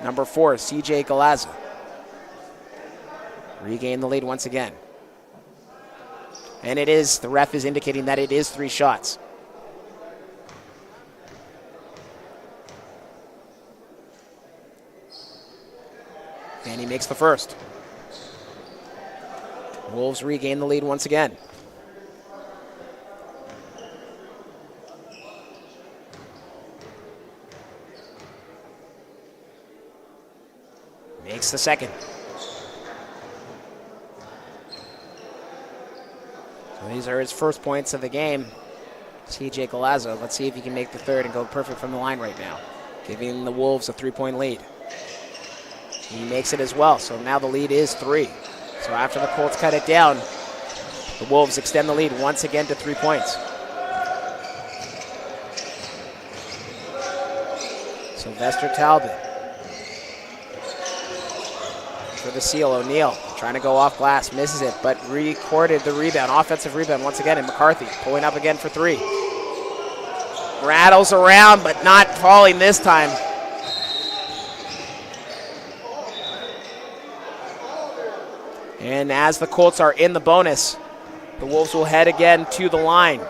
Number 4, CJ Galaza. Regain the lead once again. And it is, the ref is indicating that it is 3 shots. And he makes the first. Wolves regain the lead once again. Makes the second. So these are his first points of the game. CJ Galaza. Let's see if he can make the third and go perfect from the line right now, giving the Wolves a 3-point lead. He makes it as well, so now the lead is 3. So after the Colts cut it down, the Wolves extend the lead once again to 3 points. Sylvester Talbot. For the seal, O'Neal trying to go off glass, misses it, but recorded the rebound. Offensive rebound once again, and McCarthy pulling up again for 3. Rattles around, but not falling this time. And as the Colts are in the bonus, the Wolves will head again to the line.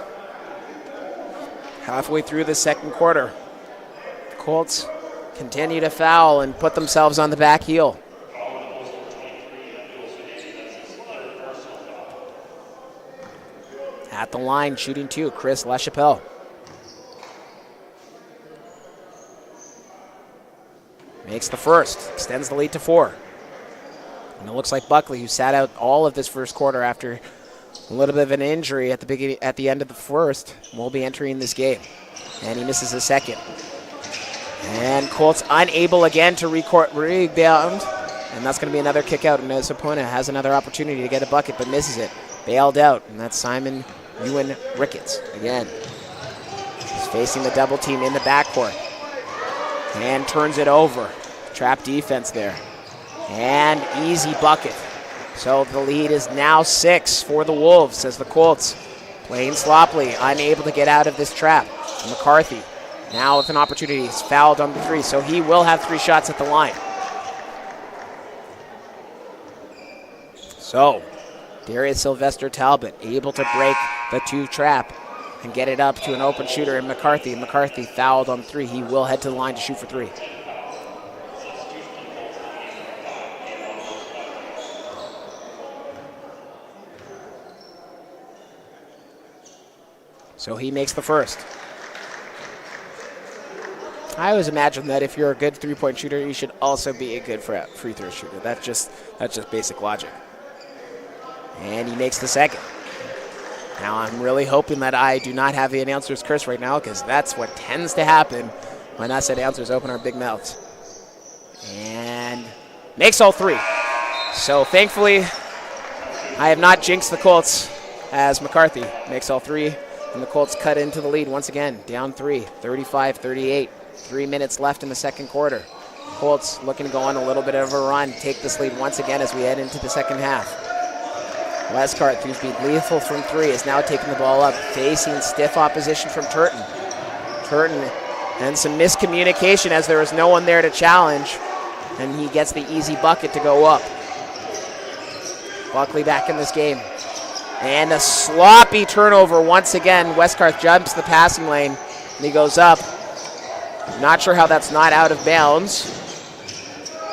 Halfway through the second quarter, the Colts continue to foul and put themselves on the back heel. At the line, shooting 2, Chris LaChapelle. Makes the first, extends the lead to 4. And it looks like Buckley, who sat out all of this first quarter after a little bit of an injury at the end of the first, will be entering this game. And he misses the second. And Colts unable again to rebound. And that's going to be another kick out. And his opponent has another opportunity to get a bucket, but misses it. Bailed out. And that's Simon Ewan Ricketts again. He's facing the double team in the backcourt. And turns it over. Trap defense there. And easy bucket. So the lead is now 6 for the Wolves as the Colts playing sloppily, unable to get out of this trap. McCarthy now with an opportunity. He's fouled on the 3, so he will have 3 shots at the line. So Darius Sylvester Talbot able to break the 2 trap and get it up to an open shooter in McCarthy. McCarthy fouled on 3. He will head to the line to shoot for 3. So he makes the first. I always imagine that if you're a good 3-point shooter, you should also be a good free throw shooter. That's just basic logic. And he makes the second. Now I'm really hoping that I do not have the announcer's curse right now, because that's what tends to happen when us announcers open our big mouths. And makes all 3. So thankfully, I have not jinxed the Colts as McCarthy makes all 3. And the Colts cut into the lead once again, down 3, 35-38. 3 minutes left in the second quarter. Colts looking to go on a little bit of a run, take this lead once again as we head into the second half. Westcart, who's been lethal from 3, is now taking the ball up, facing stiff opposition from Turton. Turton, and some miscommunication as there was no one there to challenge, and he gets the easy bucket to go up. Buckley back in this game. And a sloppy turnover once again. Westcart jumps the passing lane, and he goes up. Not sure how that's not out of bounds.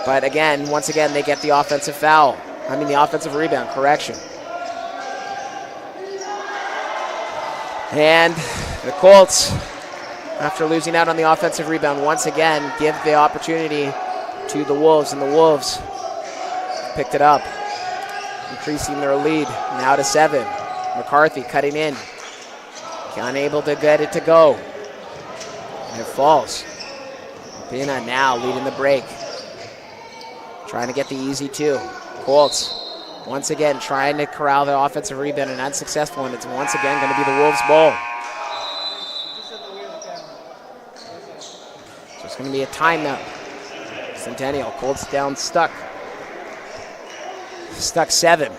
But again, once again, they get the offensive foul. The offensive rebound, correction. And the Colts, after losing out on the offensive rebound, once again give the opportunity to the Wolves, and the Wolves picked it up, increasing their lead now to 7. McCarthy cutting in, unable to get it to go, and it falls. Pina now leading the break. Trying to get the easy 2. Colts once again trying to corral the offensive rebound and unsuccessful, and it's once again going to be the Wolves' ball. So it's going to be a timeout. Centennial, Colts down stuck. Stuck 7.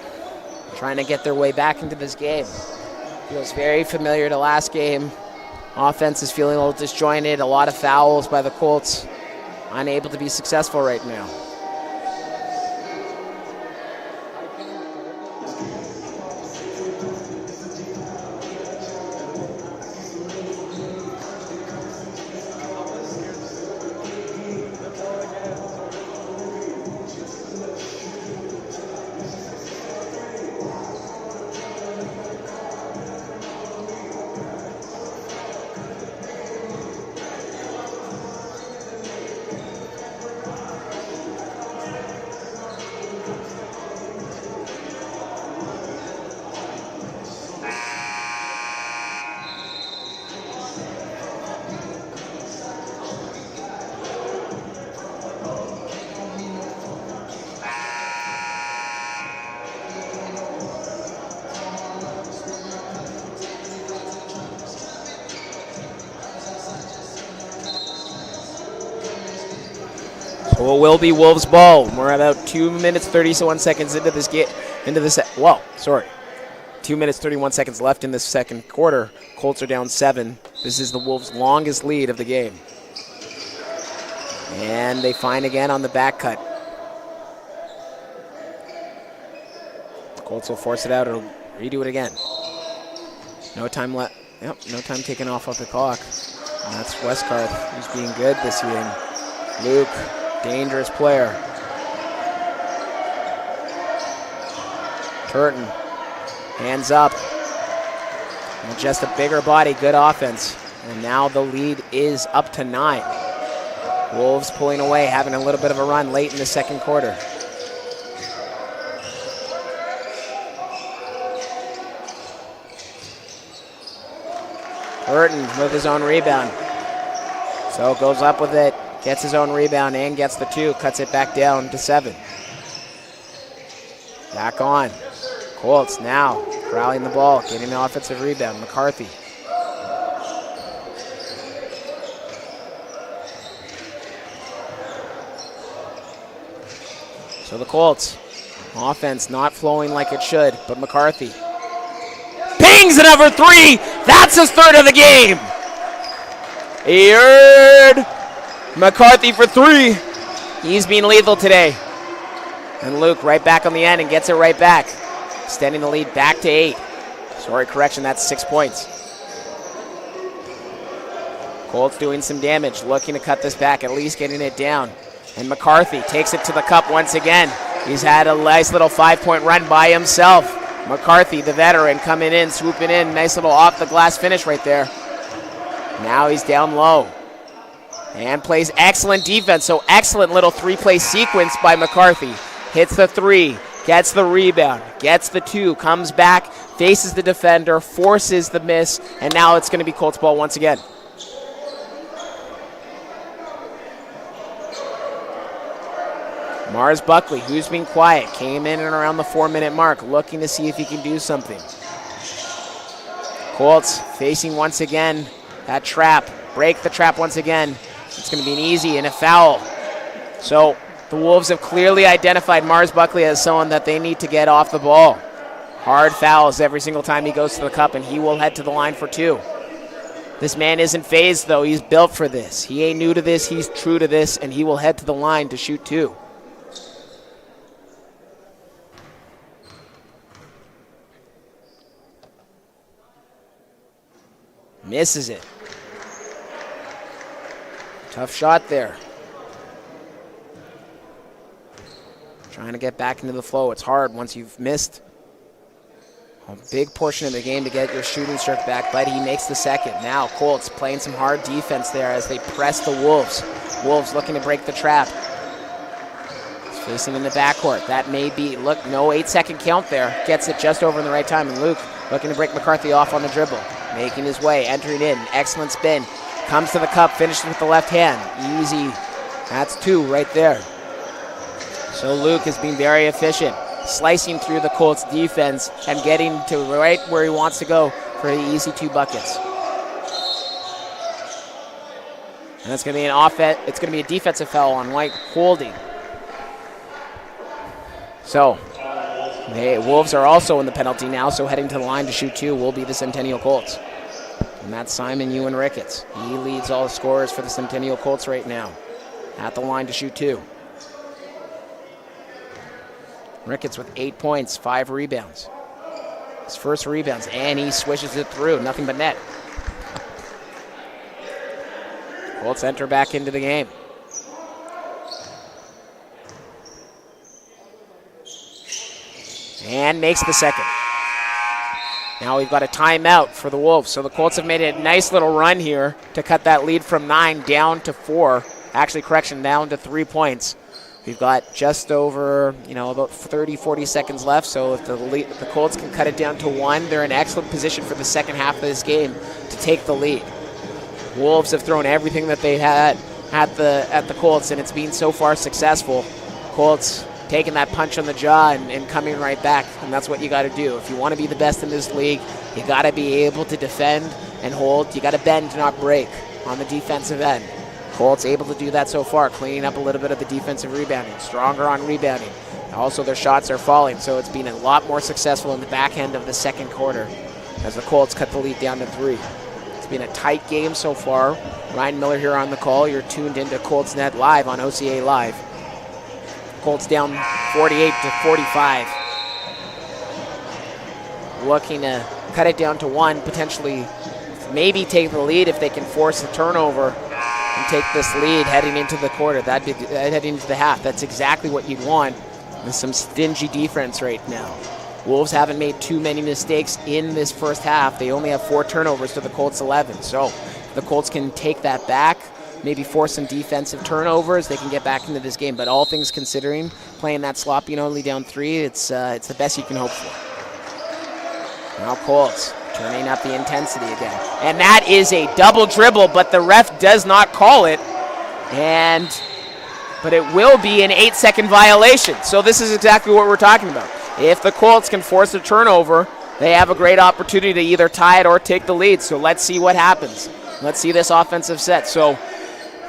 Trying to get their way back into this game. Feels very familiar to last game. Offense is feeling a little disjointed. A lot of fouls by the Colts. Unable to be successful right now. So it will be Wolves' ball. We're about 2 minutes 31 seconds into this game. 2 minutes 31 seconds left in this second quarter. Colts are down 7. This is the Wolves' longest lead of the game. And they find again on the back cut. Colts will force it out. It'll redo it again. No time left. Yep, no time taken off the clock. And that's Westcarth, who's being good this game. Luke, dangerous player. Turton, hands up. And just a bigger body, good offense. And now the lead is up to 9. Wolves pulling away, having a little bit of a run late in the second quarter. Turton with his own rebound. So goes up with it, gets his own rebound and gets the 2, cuts it back down to 7. Back on. Colts now rallying the ball, getting the offensive rebound. McCarthy. So the Colts, offense not flowing like it should, but McCarthy pings another 3. That's his 3rd of the game. He earned McCarthy for 3. He's been lethal today. And Luke right back on the end and gets it right back. Extending the lead back to 8. Sorry, correction, that's 6 points. Colts doing some damage, looking to cut this back, at least getting it down. And McCarthy takes it to the cup once again. He's had a nice little 5-point run by himself. McCarthy, the veteran, coming in, swooping in. Nice little off-the-glass finish right there. Now he's down low. And plays excellent defense. So excellent little 3-play sequence by McCarthy. Hits the 3, gets the rebound, gets the 2, comes back, faces the defender, forces the miss, and now it's going to be Colts ball once again. Mars Buckley, who's been quiet, came in and around the 4-minute mark, looking to see if he can do something. Colts facing once again that trap. Break the trap once again. It's going to be an easy and a foul. So the Wolves have clearly identified Mars Buckley as someone that they need to get off the ball. Hard fouls every single time he goes to the cup, and he will head to the line for 2. This man isn't phased, though. He's built for this. He ain't new to this. He's true to this, and he will head to the line to shoot 2. Misses it. Tough shot there. Trying to get back into the flow. It's hard once you've missed a big portion of the game to get your shooting streak back, but he makes the second. Now Colts playing some hard defense there as they press the Wolves. Wolves looking to break the trap. He's facing in the backcourt. That may be, look, no 8-second count there. Gets it just over in the right time, and Luke looking to break McCarthy off on the dribble. Making his way, entering in, excellent spin. Comes to the cup, finishes with the left hand. Easy. That's 2 right there. So Luke has been very efficient, slicing through the Colts defense and getting to right where he wants to go for the easy 2 buckets. And it's going to be it's going to be a defensive foul on White holding. So the Wolves are also in the penalty now, so heading to the line to shoot 2 will be the Centennial Colts. And that's Simon Ewan Ricketts. He leads all the scorers for the Centennial Colts right now. At the line to shoot 2. Ricketts with 8 points, 5 rebounds. His first rebounds, and he swishes it through. Nothing but net. Colts enter back into the game. And makes the second. Now we've got a timeout for the Wolves. So the Colts have made a nice little run here to cut that lead from 9 down to 4. Actually, correction, down to 3 points. We've got just over, about 30, 40 seconds left. So if the Colts can cut it down to 1, they're in excellent position for the second half of this game to take the lead. Wolves have thrown everything that they had at the Colts, and it's been so far successful. Colts taking that punch on the jaw and coming right back, and that's what you got to do. If you want to be the best in this league, you got to be able to defend and hold. You got to bend, not break on the defensive end. Colts able to do that so far, cleaning up a little bit of the defensive rebounding, stronger on rebounding. Also, their shots are falling, so it's been a lot more successful in the back end of the second quarter as the Colts cut the lead down to 3. It's been a tight game so far. Ryan Miller here on the call. You're tuned into Colts Net Live on OCAA Live. Colts down 48 to 45. Looking to cut it down to 1, potentially maybe take the lead if they can force a turnover and take this lead heading into the quarter. Heading into the half. That's exactly what you'd want with some stingy defense right now. Wolves haven't made too many mistakes in this first half. They only have 4 turnovers to the Colts 11. So the Colts can take that back, maybe force some defensive turnovers. They can get back into this game. But all things considering, playing that sloppy, only down 3, it's the best you can hope for. Now Colts turning up the intensity again. And that is a double dribble, but the ref does not call it. But it will be an 8-second violation. So this is exactly what we're talking about. If the Colts can force a turnover, they have a great opportunity to either tie it or take the lead. So let's see what happens. Let's see this offensive set. So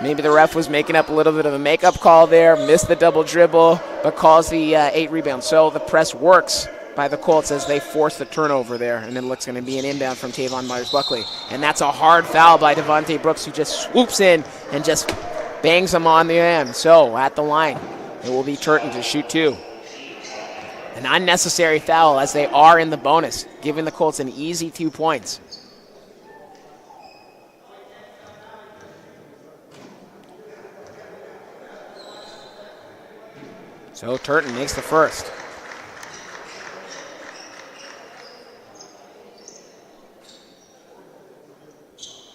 maybe the ref was making up a little bit of a makeup call there, missed the double dribble, but calls the 8 rebounds. So the press works by the Colts as they force the turnover there. And it looks going to be an inbound from Tavon Myers-Buckley. And that's a hard foul by Devontae Brooks, who just swoops in and just bangs him on the end. So at the line, it will be Turton to shoot 2. An unnecessary foul as they are in the bonus, giving the Colts an easy 2 points. So Turton makes the first.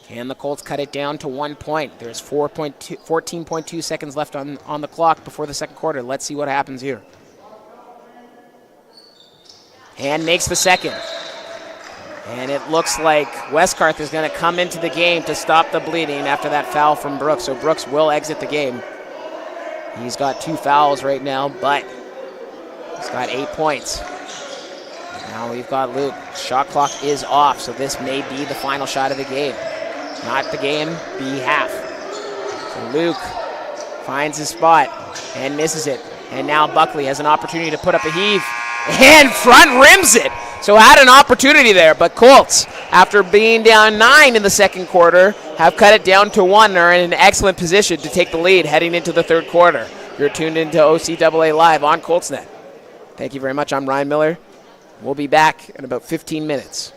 Can the Colts cut it down to 1 point? There's 14.2 seconds left on the clock before the second quarter. Let's see what happens here. And makes the second. And it looks like Westcarth is going to come into the game to stop the bleeding after that foul from Brooks. So Brooks will exit the game. He's got 2 fouls right now, but he's got 8 points. Now we've got Luke. Shot clock is off, so this may be the final shot of the game. Not the game, the half. So Luke finds his spot and misses it. And now Buckley has an opportunity to put up a heave. And front rims it. So had an opportunity there, but Colts, after being down 9 in the second quarter, have cut it down to 1. They're in an excellent position to take the lead heading into the third quarter. You're tuned into OCAA Live on ColtsNet. Thank you very much. I'm Ryan Miller. We'll be back in about 15 minutes.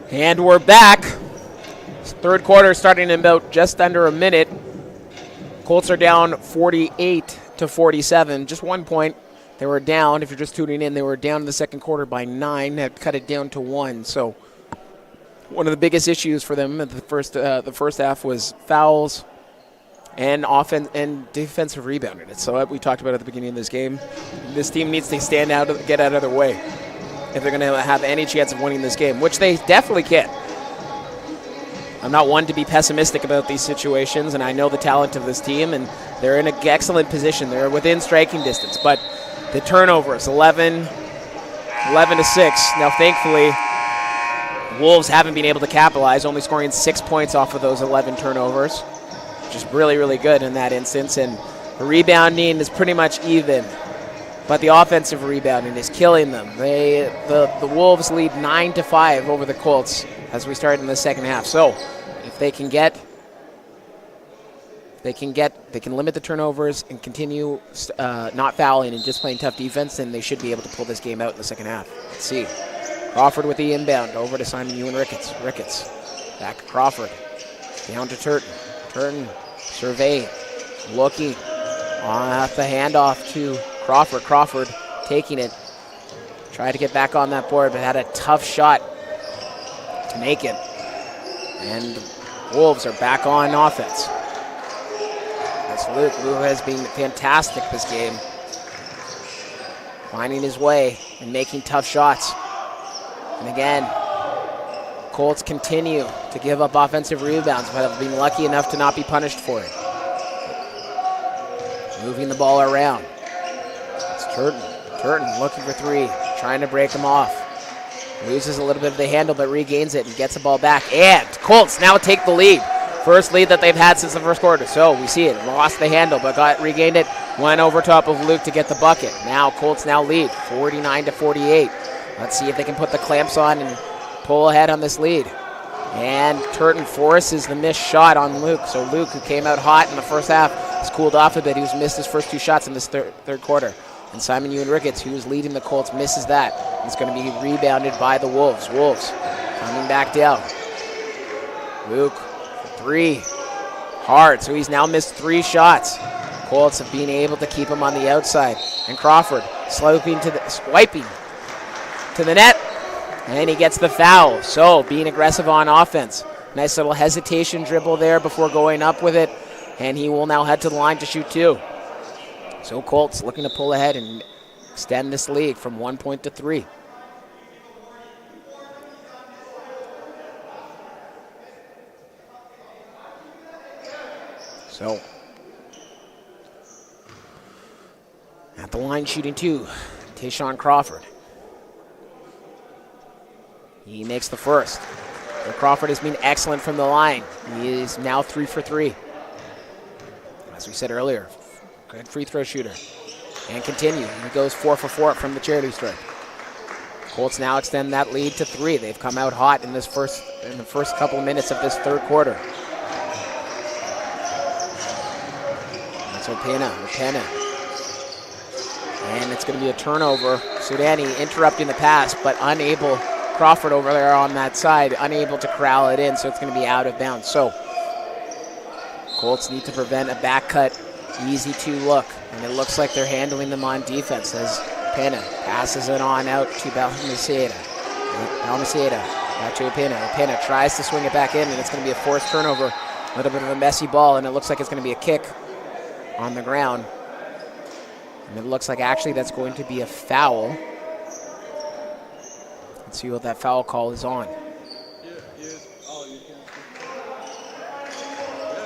And we're back. Third quarter starting in about just under a minute. Colts are down 48-47, just 1 point. They were down, if you're just tuning in, they were down in the second quarter by 9, had cut it down to 1. So one of the biggest issues for them at the first half was fouls and offense and defensive rebounding. It's so we talked about at the beginning of this game. This team needs to stand out, get out of their way if they're going to have any chance of winning this game, which they definitely can. I'm not one to be pessimistic about these situations, and I know the talent of this team, and they're in an excellent position. They're within striking distance, but the turnovers, 11-6. Now, thankfully, Wolves haven't been able to capitalize, only scoring 6 points off of those 11 turnovers, which is really, really good in that instance, and the rebounding is pretty much even. But the offensive rebounding is killing them. The Wolves lead 9-5 over the Colts as we start in the second half. So if they can limit the turnovers and continue not fouling and just playing tough defense, then they should be able to pull this game out in the second half. Let's see. Crawford with the inbound over to Simon Ewan Ricketts. Ricketts back to Crawford. Down to Turton. Turton surveying, looking off the handoff to Crawford. Crawford taking it. Tried to get back on that board, but had a tough shot to make it. And Wolves are back on offense. That's Luke. Luke has been fantastic this game. Finding his way and making tough shots. And again, Colts continue to give up offensive rebounds, but have been lucky enough to not be punished for it. Moving the ball around. It's Turton. Turton looking for three, trying to break him off. Loses a little bit of the handle, but regains it and gets the ball back. And Colts now take the lead. First lead that they've had since the first quarter. So we see it. Lost the handle, but regained it. Went over top of Luke to get the bucket. Now Colts now lead 49-48. Let's see if they can put the clamps on and pull ahead on this lead. And Turton forces the missed shot on Luke. So Luke, who came out hot in the first half, has cooled off a bit. He's missed his first 2 shots in this third quarter. And Simon Ewan Ricketts, who is leading the Colts, misses that. It's going to be rebounded by the Wolves. Wolves coming back down. Luke, 3. Hard, so he's now missed 3 shots. Colts have been able to keep him on the outside. And Crawford swiping to the net. And he gets the foul. So being aggressive on offense. Nice little hesitation dribble there before going up with it. And he will now head to the line to shoot 2. So Colts looking to pull ahead and extend this lead from 1 point to 3. So at the line shooting 2, Tayshawn Crawford. He makes the first. So Crawford has been excellent from the line. He is now 3 for 3. As we said earlier, good free throw shooter. And continue. He goes 4 for 4 from the charity stripe. Colts now extend that lead to 3. They've come out hot in the first couple of minutes of this third quarter. That's Opena. And it's going to be a turnover. Sudani interrupting the pass, but unable. Crawford over there on that side, unable to corral it in, so it's going to be out of bounds. So Colts need to prevent a back cut, easy 2 look, and it looks like they're handling them on defense as Pena passes it on out to Balmaceda. Back to Pena. Pena tries to swing it back in, and it's going to be a forced turnover. A little bit of a messy ball, and it looks like it's going to be a kick on the ground. And it looks like actually that's going to be a foul. Let's see what that foul call is on.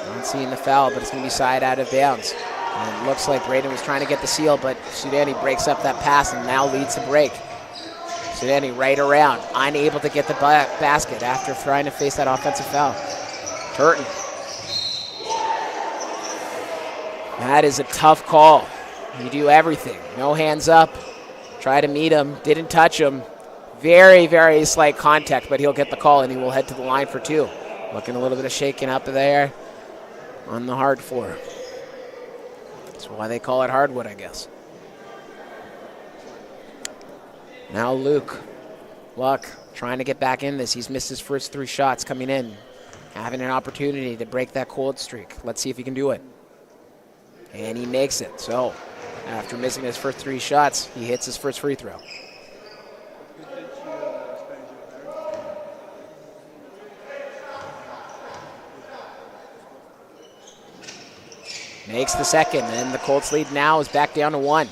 Not seeing the foul, but it's going to be side out of bounds. And it looks like Braden was trying to get the seal, but Sudani breaks up that pass and now leads the break. Sudani right around, unable to get the basket after trying to face that offensive foul. Turton. That is a tough call. You do everything. No hands up. Try to meet him. Didn't touch him. Very, very slight contact, but he'll get the call and he will head to the line for 2. Looking a little bit of shaking up there on the hard floor. That's why they call it hardwood, I guess. Now Luke. Luck trying to get back in this. He's missed his first 3 shots coming in, having an opportunity to break that cold streak. Let's see if he can do it. And he makes it. So after missing his first 3 shots, he hits his first free throw. Makes the second, and the Colts lead now is back down to 1.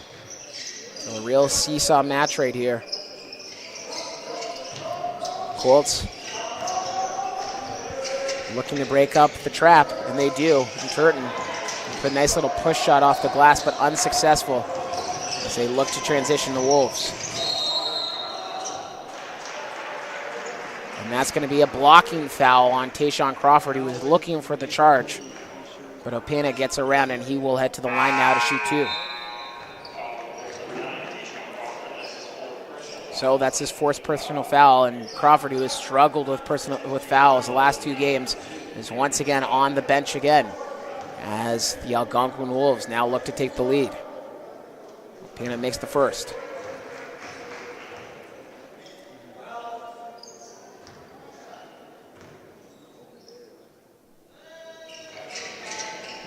So a real seesaw match right here. Colts looking to break up the trap, and they do. And Turton put a nice little push shot off the glass, but unsuccessful as they look to transition the Wolves. And that's going to be a blocking foul on Tayshawn Crawford, who was looking for the charge. But Opena gets around, and he will head to the line now to shoot 2. So that's his 4th personal foul, and Crawford, who has struggled with fouls the last 2 games, is once again on the bench again as the Algonquin Wolves now look to take the lead. Opena makes the first.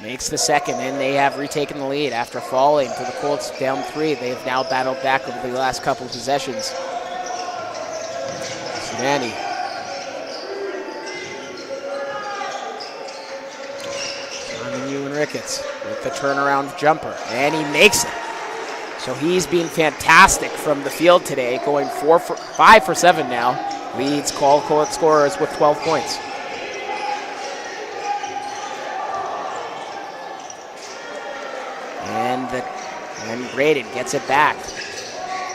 Makes the second, and they have retaken the lead after falling to the Colts down 3. They have now battled back over the last couple of possessions. Danny. Ewan Ricketts with the turnaround jumper, and he makes it. So he's been fantastic from the field today, going 5 for 7 now. Leads Colts scorers with 12 points. And Braden gets it back.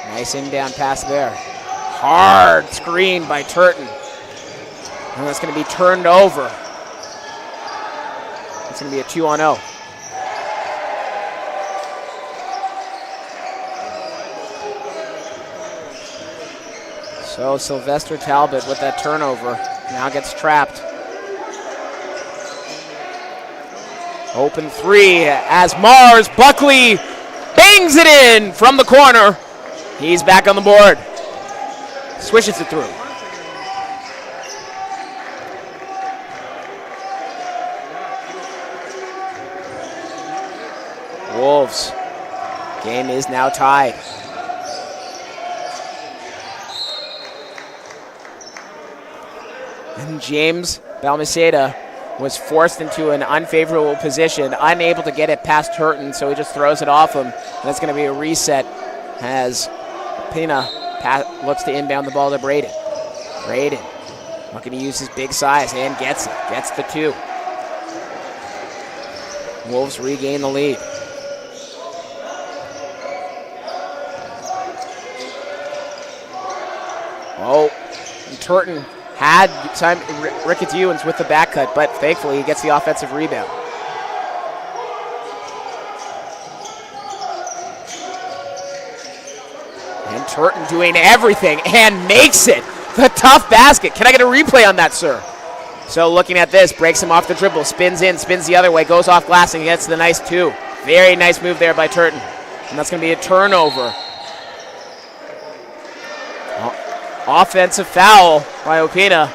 Nice inbound pass there. Hard screen by Turton. And that's going to be turned over. It's going to be a 2-on-0. So Sylvester Talbot with that turnover now gets trapped. Open 3 as Mars Buckley bangs it in from the corner. He's back on the board. Swishes it through. Wolves. Game is now tied. And James Balmaceda was forced into an unfavorable position, unable to get it past Turton, so he just throws it off him. And that's going to be a reset as Pina looks to inbound the ball to Braden. Braden looking to use his big size and gets it. Gets the 2. Wolves regain the lead. Oh, and Turton had time. Ricketts Ewans with the back cut, but thankfully he gets the offensive rebound. And Turton doing everything and makes it. The tough basket. Can I get a replay on that, sir? So looking at this, breaks him off the dribble, spins in, spins the other way, goes off glass and gets the nice 2. Very nice move there by Turton. And that's going to be a turnover. Offensive foul by Opena.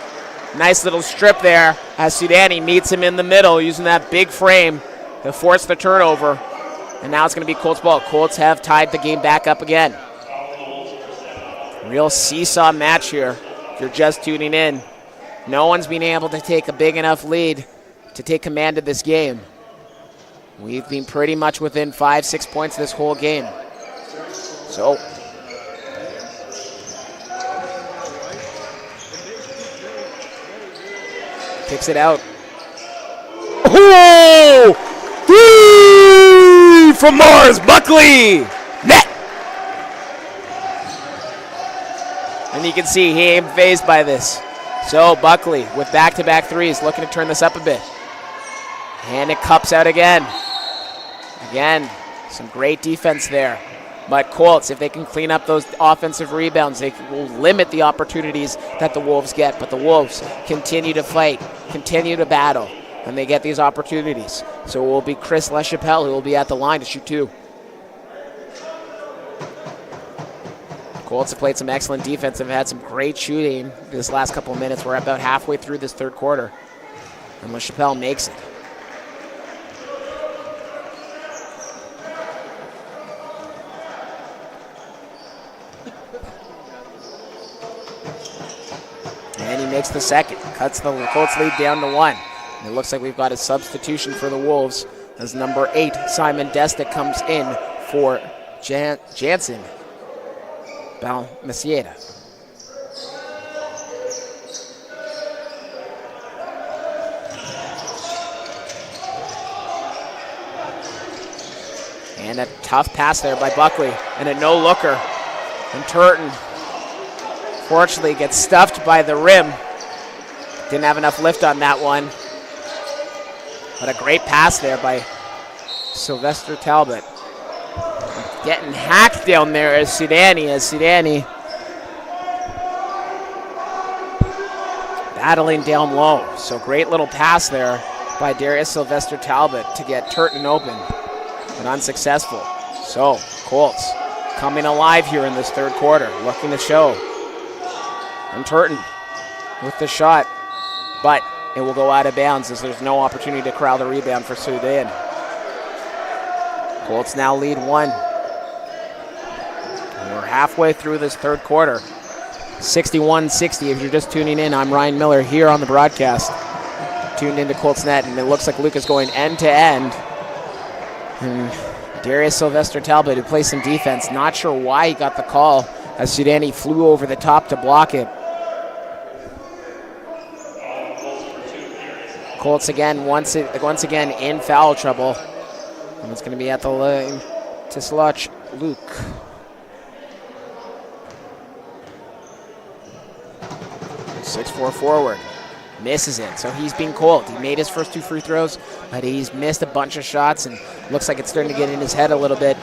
Nice little strip there as Sudani meets him in the middle using that big frame to force the turnover. And now it's going to be Colts ball. Colts have tied the game back up again. Real seesaw match here if you're just tuning in. No one's been able to take a big enough lead to take command of this game. We've been pretty much within 5-6 points this whole game. So kicks it out. Oh! 3 from Mars Buckley! Net! And you can see he ain't fazed by this. So Buckley with back-to-back 3s looking to turn this up a bit. And it cups out again. Again, some great defense there. But Colts, if they can clean up those offensive rebounds, they will limit the opportunities that the Wolves get. But the Wolves continue to fight, continue to battle, and they get these opportunities. So it will be Chris LaChapelle who will be at the line to shoot 2. Colts have played some excellent defense, have had some great shooting this last couple of minutes. We're about halfway through this third quarter, and LaChapelle makes it. And he makes the second, cuts the Colts lead down to 1. And it looks like we've got a substitution for the Wolves as number 8, Simon Destick, comes in for Jansen Balmasieda. And a tough pass there by Buckley, and a no-looker. And Turton, fortunately, gets stuffed by the rim. Didn't have enough lift on that one. But a great pass there by Sylvester Talbot. Getting hacked down there as Sudani battling down low. So great little pass there by Darius Sylvester Talbot to get Turton open, but unsuccessful. So Colts coming alive here in this third quarter, looking to show. And Turton with the shot, but it will go out of bounds as there's no opportunity to corral the rebound for Sudan. Colts now lead 1. We're halfway through this third quarter. 61-60. If you're just tuning in, I'm Ryan Miller here on the broadcast. Tuned into Colts Net, and it looks like Luke is going end to end. And Darius Sylvester Talbot, who plays some defense, not sure why he got the call as Sudani flew over the top to block it. Colts again, once again in foul trouble. And it's going to be at the line to Sloch Luke. .64 forward. Misses it, so he's being cold. He made his first 2 free throws, but he's missed a bunch of shots, and looks like it's starting to get in his head a little bit.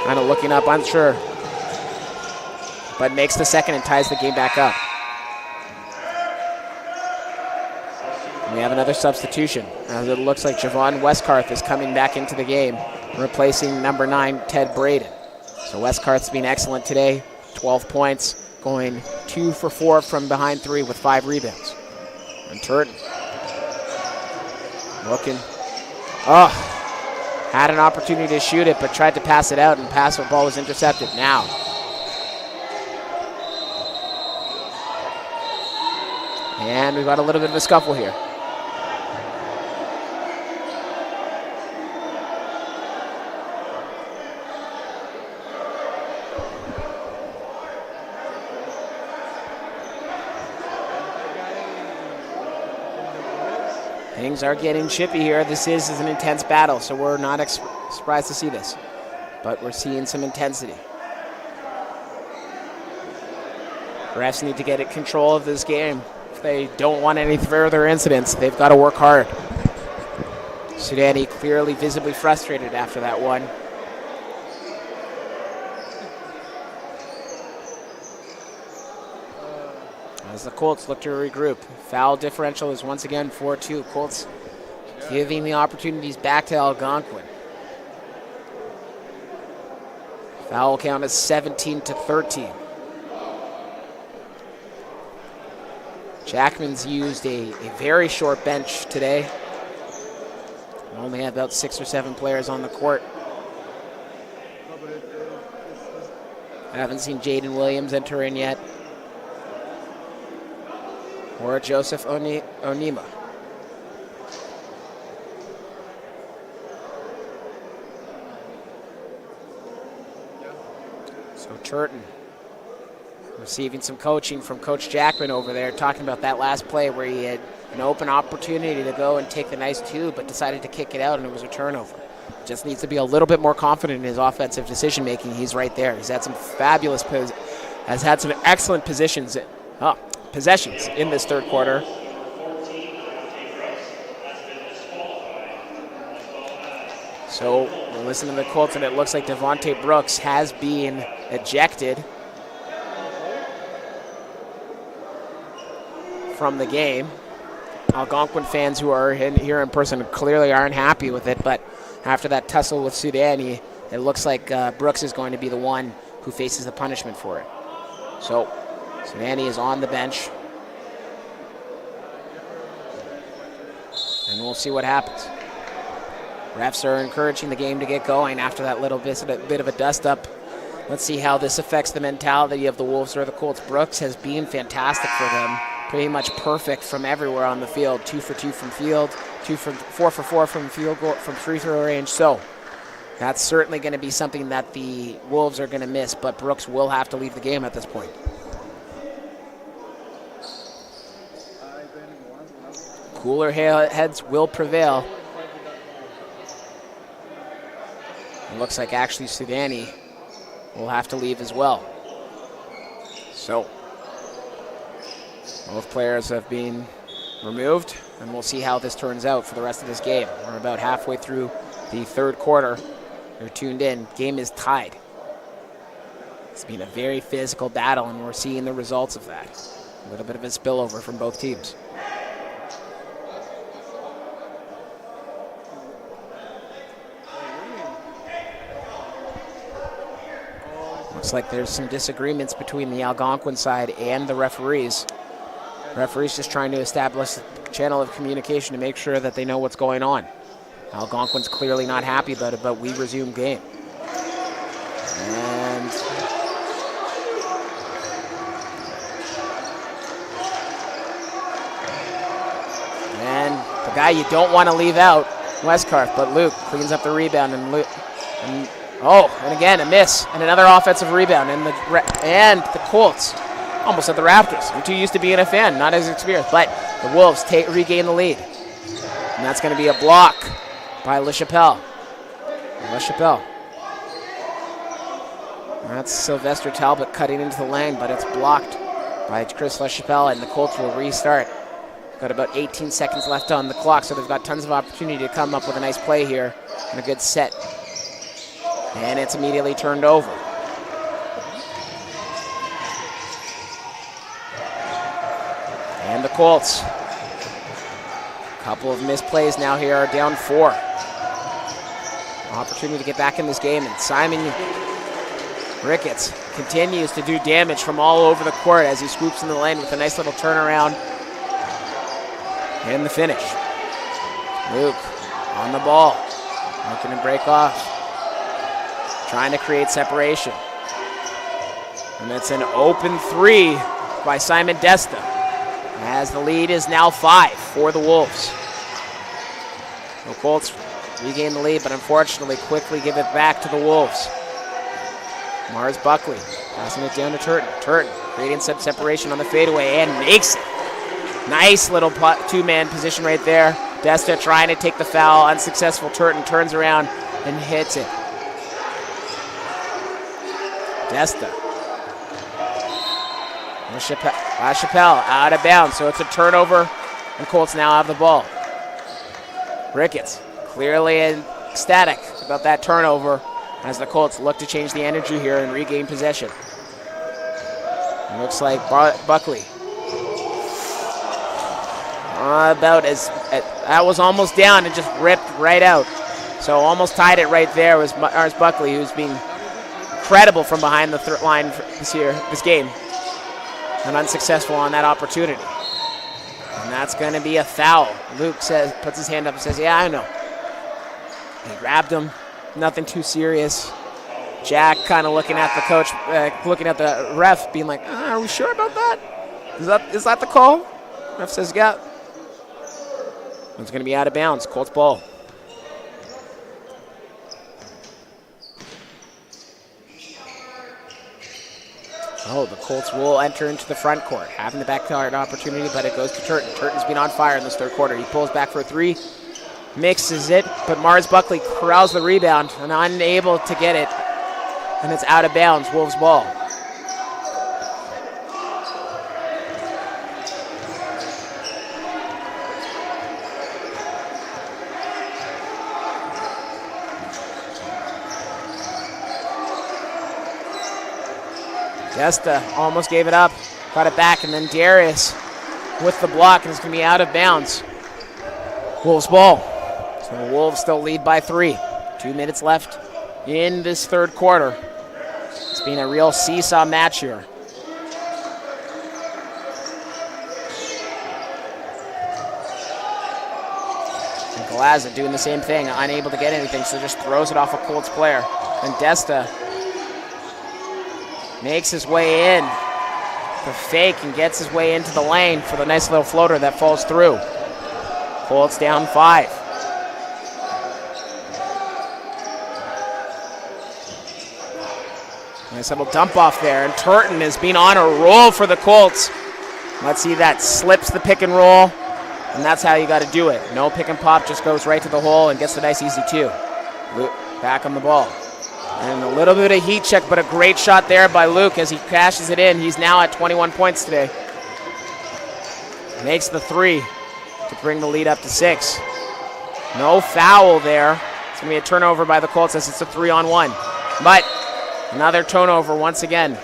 Kind of looking up, unsure. But makes the second and ties the game back up. We have another substitution, as it looks like Javon Westcarth is coming back into the game, replacing number 9, Ted Braden. So Westcarth's been excellent today, 12 points, going 2 for 4 from behind 3 with 5 rebounds. And Turton looking, had an opportunity to shoot it, but tried to pass it out, and the ball was intercepted. Now, and we've got a little bit of a scuffle here. Things are getting chippy here. This is an intense battle, so we're not surprised to see this. But we're seeing some intensity. Refs need to get control of this game. If they don't want any further incidents, they've got to work hard. Sudani clearly visibly frustrated after that one. As the Colts look to regroup. Foul differential is once again 4-2. Colts giving the opportunities back to Algonquin. Foul count is 17-13. Jackman's used a very short bench today. We only have about 6 or 7 players on the court. I haven't seen Jaden Williams enter in yet. Or Joseph Onima. So Turton receiving some coaching from Coach Jackman over there, talking about that last play where he had an open opportunity to go and take the nice 2, but decided to kick it out, and it was a turnover. Just needs to be a little bit more confident in his offensive decision making. He's right there. He's had some has had some excellent possessions in this third quarter. So we'll listen to the Colts, and it looks like Devontae Brooks has been ejected from the game. Algonquin fans who are here in person clearly aren't happy with it, but after that tussle with Sudani, it looks like Brooks is going to be the one who faces the punishment for it. So, Savannah is on the bench. And we'll see what happens. Refs are encouraging the game to get going after that little bit of a dust-up. Let's see how this affects the mentality of the Wolves or the Colts. Brooks has been fantastic for them. Pretty much perfect from everywhere on the field. 2 for 2 from field, 4 for 4 from field goal, from free throw range. So that's certainly going to be something that the Wolves are going to miss, but Brooks will have to leave the game at this point. Cooler heads will prevail. It looks like actually Sudani will have to leave as well. So both players have been removed, and we'll see how this turns out for the rest of this game. We're about halfway through the third quarter. You're tuned in. Game is tied. It's been a very physical battle, and we're seeing the results of that. A little bit of a spillover from both teams. Looks like there's some disagreements between the Algonquin side and the referees. The referees just trying to establish a channel of communication to make sure that they know what's going on. Algonquin's clearly not happy about it, but we resume game. And the guy you don't want to leave out, Westcarth, but Luke cleans up the rebound, and and again, a miss, and another offensive rebound, and the Colts almost at the Raptors. I'm too used to being a fan, not as experienced, but the Wolves regain the lead. And that's going to be a block by LaChapelle. That's Sylvester Talbot cutting into the lane, but it's blocked by Chris LaChapelle, and the Colts will restart. Got about 18 seconds left on the clock, so they've got tons of opportunity to come up with a nice play here and a good set. And it's immediately turned over. And the Colts, a couple of missed plays now here, are down 4. Opportunity to get back in this game, and Simon Ricketts continues to do damage from all over the court as he swoops in the lane with a nice little turnaround. And the finish. Luke on the ball, looking to break off, trying to create separation. And it's an open 3 by Simon Desta, as the lead is now 5 for the Wolves. The Colts regain the lead, but unfortunately quickly give it back to the Wolves. Mars Buckley passing it down to Turton. Turton creating some separation on the fadeaway and makes it. Nice little two-man position right there. Desta trying to take the foul, unsuccessful. Turton turns around and hits it. Desta. LaChapelle out of bounds, so it's a turnover, and Colts now have the ball. Ricketts clearly ecstatic about that turnover as the Colts look to change the energy here and regain possession. It looks like Buckley. That was almost down and just ripped right out. So almost tied it right there was Mars Buckley, who's being incredible from behind the third line this game, and unsuccessful on that opportunity. And that's going to be a foul. Luke puts his hand up and says, "Yeah, I know." He grabbed him, nothing too serious. Jack kind of looking at the coach, looking at the ref, being like, "Are we sure about that? Is that the call?" Ref says, "Yeah." It's going to be out of bounds. Colts ball. Oh, the Colts will enter into the front court, having the backcourt opportunity, but it goes to Turton. Turton's been on fire in this third quarter. He pulls back for a 3, mixes it, but Mars Buckley corrals the rebound and unable to get it, and it's out of bounds. Wolves ball. Desta almost gave it up, got it back, and then Darius with the block, and it's going to be out of bounds. Wolves ball. So the Wolves still lead by 3. 2 minutes left in this third quarter. It's been a real seesaw match here. Glaza doing the same thing, unable to get anything, so just throws it off a Colts player. And Desta makes his way in. The fake and gets his way into the lane for the nice little floater that falls through. Colts down 5. Nice little dump off there, and Turton has been on a roll for the Colts. Let's see that, slips the pick and roll, and that's how you got to do it. No pick and pop, just goes right to the hole and gets the nice easy 2. Back on the ball. And a little bit of heat check, but a great shot there by Luke as he cashes it in. He's now at 21 points today. Makes the 3 to bring the lead up to 6. No foul there. It's going to be a turnover by the Colts as it's a 3-on-1. But another turnover once again.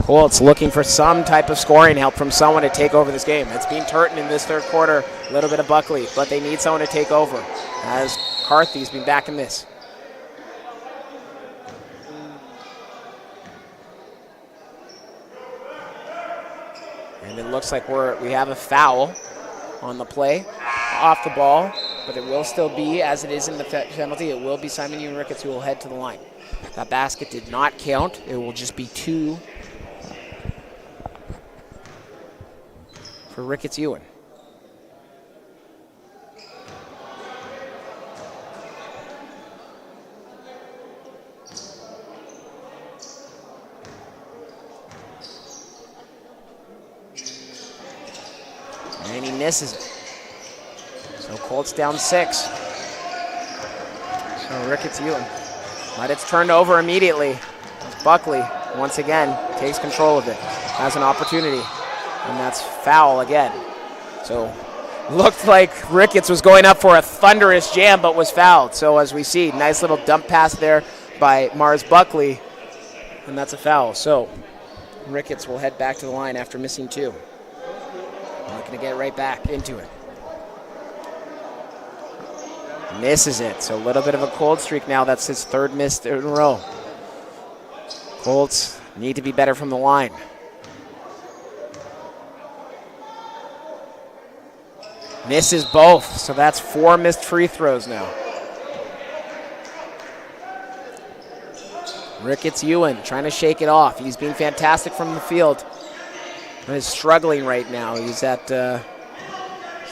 Colts looking for some type of scoring help from someone to take over this game. It's been Turton in this third quarter, a little bit of Buckley, but they need someone to take over as McCarthy's been back in this. And it looks like we have a foul on the play, off the ball, but it will still be, as it is in the penalty, it will be Simon Ewan Ricketts who will head to the line. That basket did not count. It will just be 2 for Ricketts Ewan. And he misses it. So Colts down 6. So Ricketts Ewan. But it's turned over immediately. Buckley, once again, takes control of it. Has an opportunity. And that's foul again. So looked like Ricketts was going up for a thunderous jam, but was fouled. So as we see, nice little dump pass there by Mars Buckley. And that's a foul. So Ricketts will head back to the line after missing 2. Looking to get right back into it. Misses it. So a little bit of a cold streak now. That's his 3rd miss in a row. Colts need to be better from the line. Misses both, so that's 4 missed free throws now. Ricketts Ewan trying to shake it off. He's been fantastic from the field. He's struggling right now. He's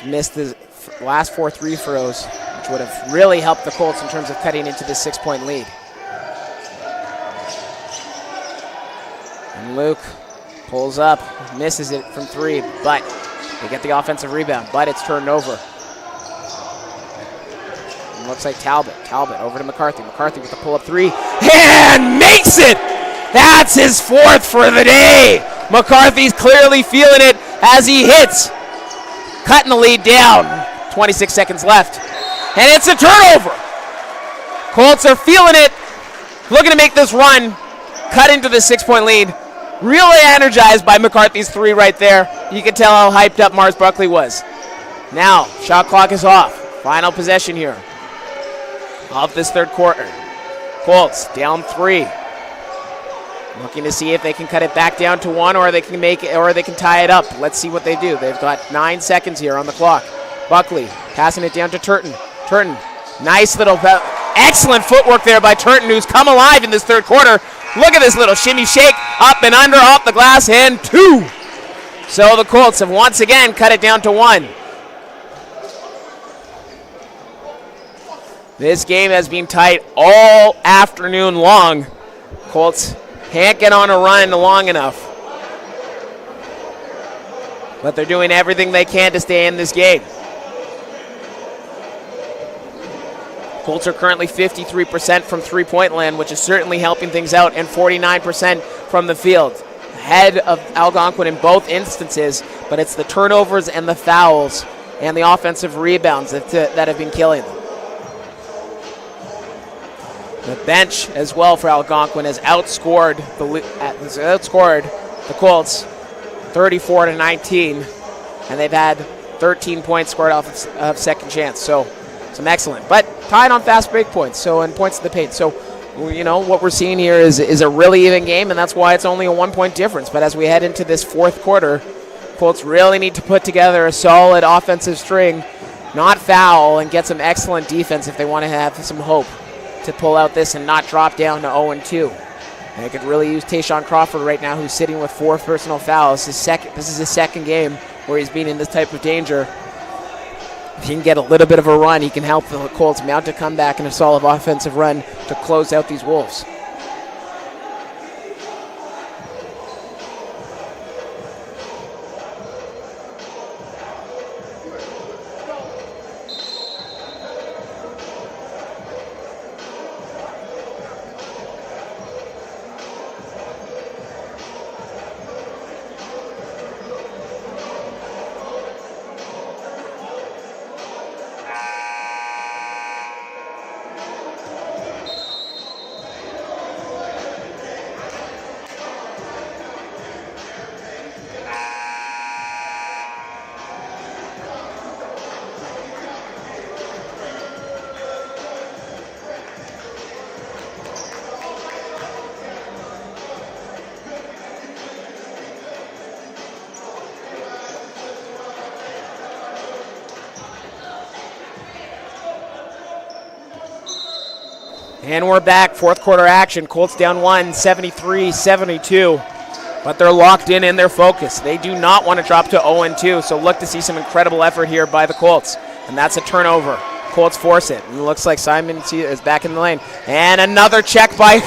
missed his last 4 free throws, which would have really helped the Colts in terms of cutting into this 6-point lead. And Luke pulls up, misses it from 3, but they get the offensive rebound, but it's turned over. And looks like Talbot over to McCarthy. McCarthy with the pull-up 3, and makes it! That's his 4th for the day. McCarthy's clearly feeling it as he hits. Cutting the lead down. 26 seconds left. And it's a turnover. Colts are feeling it. Looking to make this run. Cut into the 6-point lead. Really energized by McCarthy's 3 right there. You can tell how hyped up Mars Buckley was. Now, shot clock is off. Final possession here of this third quarter. Colts down 3. Looking to see if they can cut it back down to 1, or they can make it, or they can tie it up. Let's see what they do. They've got 9 seconds here on the clock. Buckley passing it down to Turton. Turton, nice little, excellent footwork there by Turton, who's come alive in this third quarter. Look at this little shimmy shake, up and under, off the glass, and 2. So the Colts have once again cut it down to 1. This game has been tight all afternoon long. Colts can't get on a run long enough. But they're doing everything they can to stay in this game. Colts are currently 53% from three-point land, which is certainly helping things out, and 49% from the field. Ahead of Algonquin in both instances, but it's the turnovers and the fouls and the offensive rebounds that have been killing them. The bench as well for Algonquin has outscored the Colts 34-19, and they've had 13 points scored off of second chance. So some excellent. But tied on fast break points, and points to the paint. So, what we're seeing here is a really even game, and that's why it's only a 1-point difference. But as we head into this fourth quarter, Colts really need to put together a solid offensive string, not foul, and get some excellent defense if they want to have some hope to pull out this and not drop down to 0-2. And they could really use Tayshawn Crawford right now, who's sitting with 4 personal fouls. This is his second game where he's been in this type of danger. If he can get a little bit of a run, he can help the Colts mount a comeback and a solid offensive run to close out these Wolves. And we're back, fourth quarter action. Colts down 1, 73-72. But they're locked in their focus. They do not want to drop to 0-2, so look to see some incredible effort here by the Colts. And that's a turnover. Colts force it. And it looks like Simon is back in the lane. And another check by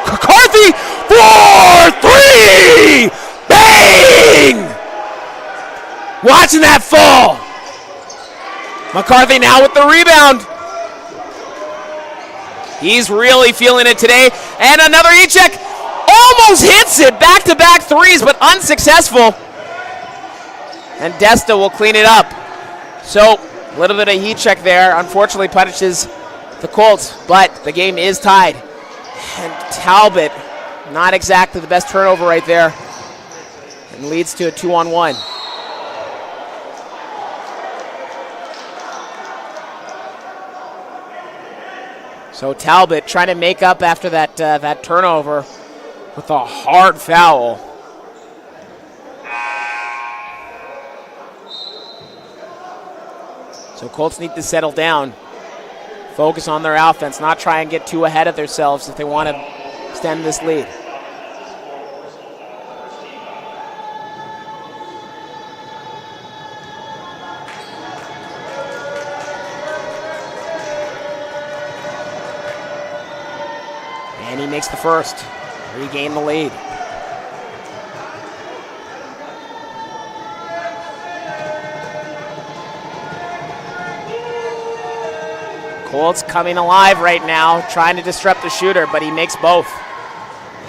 McCarthy for 3! Bang! Watching that fall. McCarthy now with the rebound. He's really feeling it today. And another E-check. Almost hits it. Back-to-back threes, but unsuccessful. And Desta will clean it up. So, a little bit of heat check there. Unfortunately punishes the Colts, but the game is tied. And Talbot, not exactly the best turnover right there. And leads to a 2-on-1. So Talbot trying to make up after that turnover with a hard foul. So Colts need to settle down, focus on their offense, not try and get too ahead of themselves if they want to extend this lead. And he makes the first, regain the lead. Colts coming alive right now, trying to disrupt the shooter, but he makes both.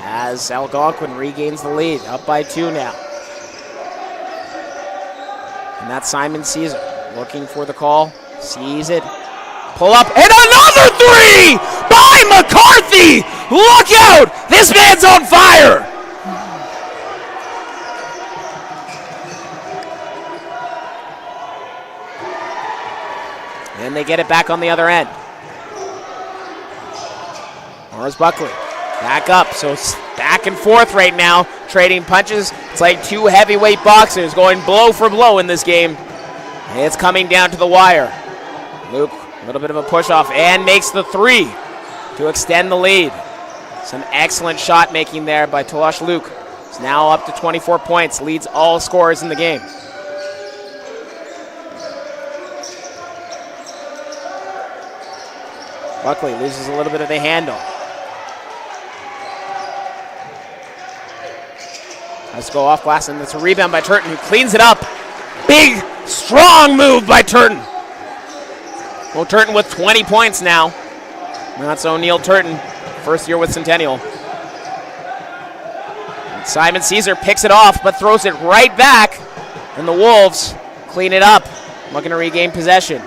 As Algonquin regains the lead, up by 2 now. And that's Simon Caesar looking for the call, sees it, pull up, and another 3 by McCarthy! Look out! This man's on fire! And they get it back on the other end. Morris Buckley back up, so it's back and forth right now, trading punches. It's like 2 heavyweight boxers going blow for blow in this game. It's coming down to the wire. Luke, a little bit of a push off, and makes the 3 to extend the lead. Some excellent shot making there by Talosh Luke. He's now up to 24 points, leads all scorers in the game. Buckley loses a little bit of the handle. Let's go off glass, and it's a rebound by Turton, who cleans it up. Big, strong move by Turton. Well, Turton with 20 points now. And that's O'Neal Turton, first year with Centennial. And Simon Caesar picks it off, but throws it right back. And the Wolves clean it up, looking to regain possession.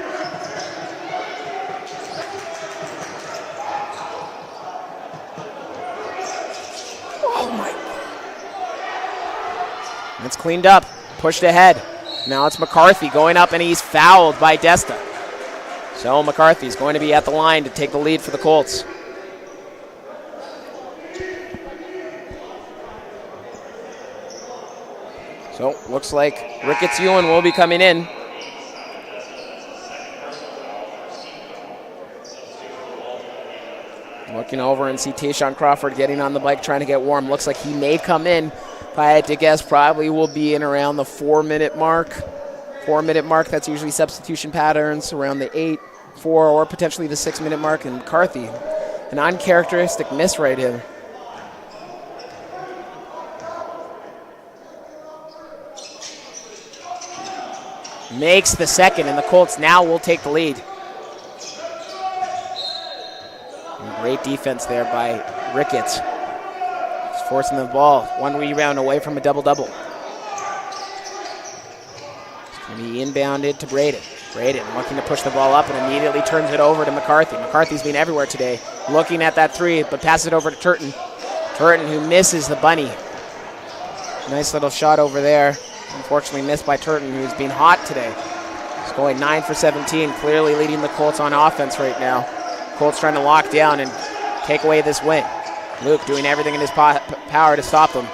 It's cleaned up, pushed ahead. Now it's McCarthy going up, and he's fouled by Desta. So McCarthy's going to be at the line to take the lead for the Colts. So looks like Ricketts Ewan will be coming in. Looking over and see Tayshawn Crawford getting on the bike, trying to get warm. Looks like he may come in. If I had to guess, probably will be in around the 4-minute mark. 4-minute mark, that's usually substitution patterns, around the 8, 4, or potentially the 6-minute mark. And McCarthy, an uncharacteristic miss right here. Makes the second, and the Colts now will take the lead. And great defense there by Ricketts. He's forcing the ball. 1 rebound away from a double-double. It's going to be inbounded to Braden. Braden looking to push the ball up and immediately turns it over to McCarthy. McCarthy's been everywhere today. Looking at that three, but passes it over to Turton. Turton who misses the bunny. Nice little shot over there. Unfortunately missed by Turton, who's been hot today. He's going 9 for 17, clearly leading the Colts on offense right now. Colts trying to lock down and take away this win. Luke doing everything in his power to stop them.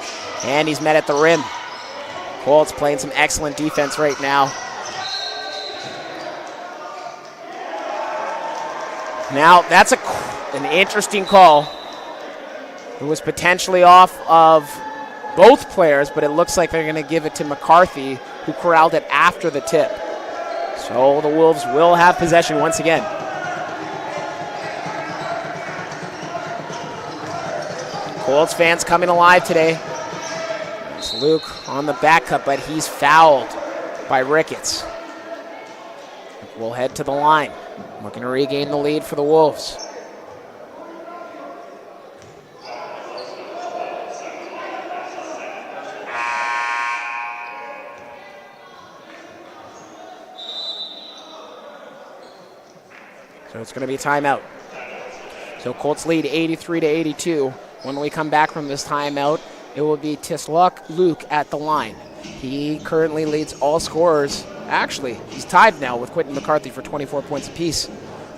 And he's met at the rim. Colts playing some excellent defense right now. Now, that's an interesting call. It was potentially off of both players, but it looks like they're going to give it to McCarthy, who corralled it after the tip. So the Wolves will have possession once again. Colts fans coming alive today. It's Luke on the back cut, but he's fouled by Ricketts. We'll head to the line, looking to regain the lead for the Wolves. So it's going to be a timeout. So Colts lead 83-82. When we come back from this timeout, it will be Tisluk Luke at the line. He currently leads all scorers. Actually, he's tied now with Quentin McCarthy for 24 points apiece.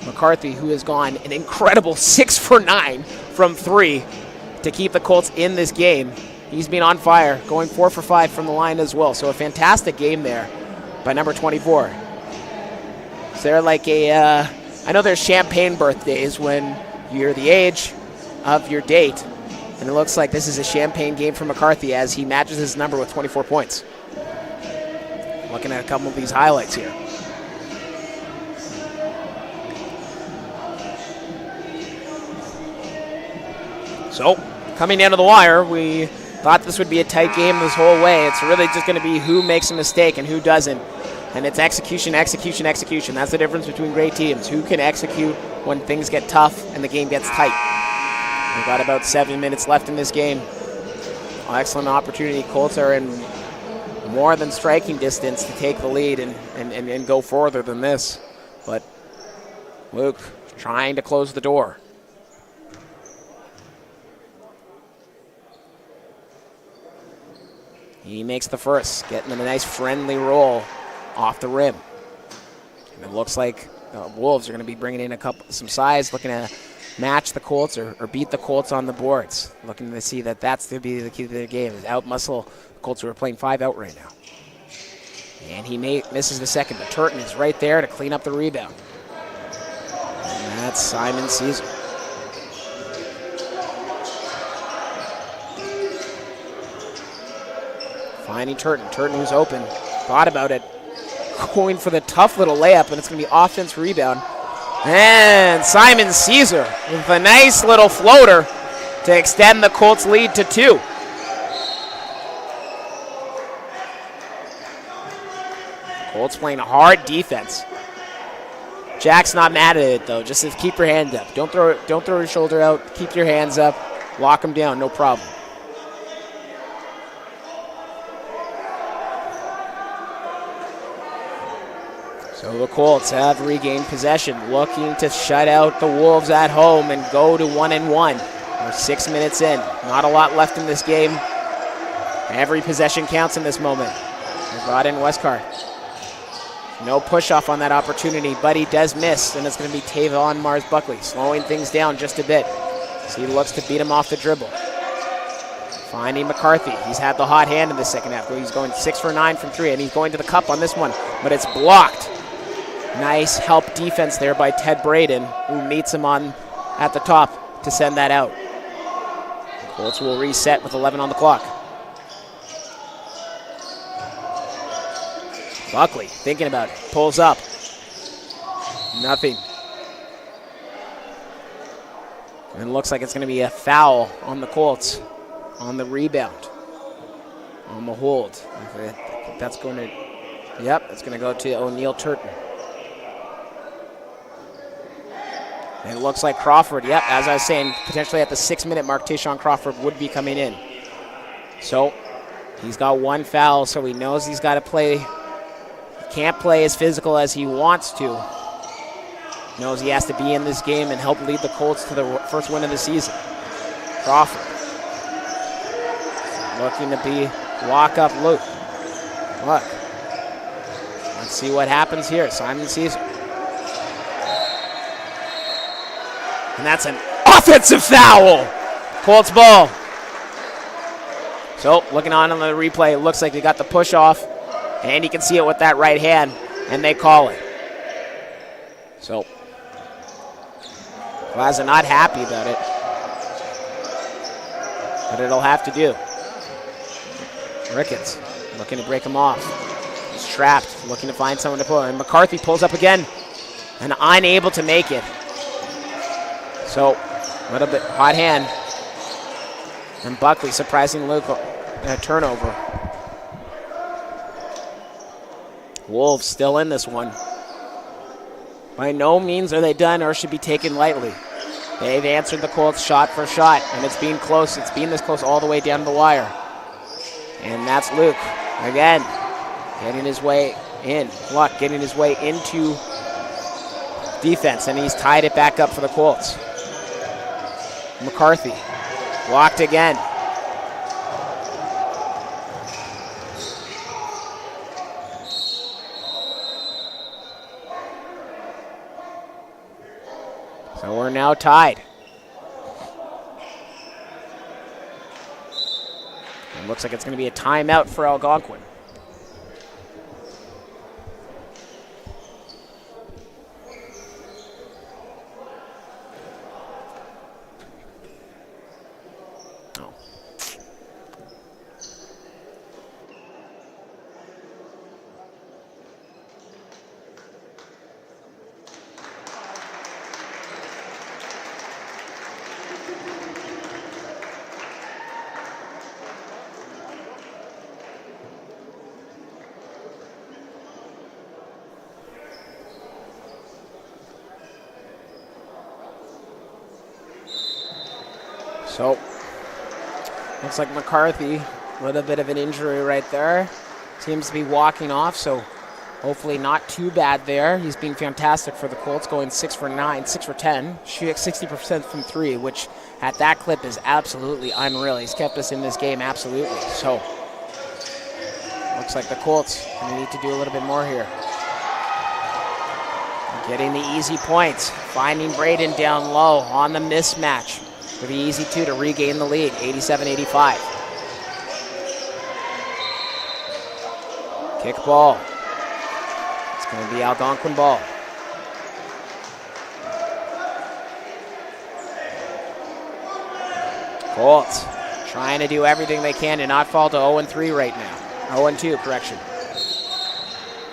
McCarthy, who has gone an incredible 6 for 9 from 3 to keep the Colts in this game. He's been on fire, going 4 for 5 from the line as well. So a fantastic game there by number 24. Is there like a... I know there's champagne birthdays when you're the age of your date, and it looks like this is a champagne game for McCarthy as he matches his number with 24 points. Looking at a couple of these highlights here. So, coming down to the wire, we thought this would be a tight game this whole way. It's really just going to be who makes a mistake and who doesn't. And it's execution, execution, execution. That's the difference between great teams. Who can execute when things get tough and the game gets tight. We've got about 7 minutes left in this game. Excellent opportunity. Colts are in more than striking distance to take the lead and go further than this. But Luke trying to close the door. He makes the first, getting a nice friendly roll off the rim. And it looks like the Wolves are going to be bringing in some size, looking to match the Colts or beat the Colts on the boards. Looking to see that that's going to be the key to their game, is out-muscle the Colts, who are playing 5 out right now. And he misses the second, but Turton is right there to clean up the rebound. And that's Simon Caesar. Finding Turton. Turton, who's open, thought about it, going for the tough little layup, and it's going to be offense rebound. And Simon Caesar with a nice little floater to extend the Colts lead to 2. Colts playing a hard defense. Jack's not mad at it though. Just says keep your hand up. Don't throw your shoulder out. Keep your hands up. Lock them down. No problem. So the Colts have regained possession, looking to shut out the Wolves at home and go to 1-1. We're 6 minutes in. Not a lot left in this game. Every possession counts in this moment. They brought in Westcott. No push-off on that opportunity, but he does miss, and it's going to be Tavon Mars-Buckley slowing things down just a bit. So he looks to beat him off the dribble. Finding McCarthy. He's had the hot hand in the second half. He's going 6 for 9 from 3, and he's going to the cup on this one, but it's blocked. Nice help defense there by Ted Braden, who meets him on at the top to send that out. Colts will reset with 11 on the clock. Buckley thinking about it. Pulls up. Nothing. And it looks like it's going to be a foul on the Colts on the rebound. On the hold. I think that's going to, yep, it's going to go to O'Neal Turton. And it looks like Crawford, yep, as I was saying, potentially at the 6-minute mark, Tayshawn Crawford would be coming in. So he's got one foul, so he knows he's got to play. Can't play as physical as he wants to. Knows he has to be in this game and help lead the Colts to the first win of the season. Crawford looking to be walk-up Luke. Look. Let's see what happens here. Simon Caesar. And that's an offensive foul. Colts ball. So looking on the replay, it looks like they got the push off. And you can see it with that right hand, and they call it. So, Plaza not happy about it, but it'll have to do. Ricketts looking to break him off. He's trapped, looking to find someone to pull. And McCarthy pulls up again, and unable to make it. So, a little bit hot hand. And Buckley surprising Luke a turnover. Wolves still in this one. By no means are they done or should be taken lightly. They've answered the Colts shot for shot, and it's been close. It's been this close all the way down to the wire. And that's Luke, again, getting his way in. Luck getting his way into defense, and he's tied it back up for the Colts. McCarthy, blocked again. So we're now tied. It looks like it's going to be a timeout for Algonquin. So, looks like McCarthy, a little bit of an injury right there. Seems to be walking off, so hopefully not too bad there. He's been fantastic for the Colts, going 6 for 9, 6 for 10, shooting 60% from 3, which at that clip is absolutely unreal. He's kept us in this game, absolutely. So, looks like the Colts are going to need to do a little bit more here. Getting the easy points, finding Braden down low on the mismatch. For the easy two to regain the lead, 87-85. Kick ball. It's going to be Algonquin ball. Colts trying to do everything they can to not fall to 0-3 right now. 0-2, correction.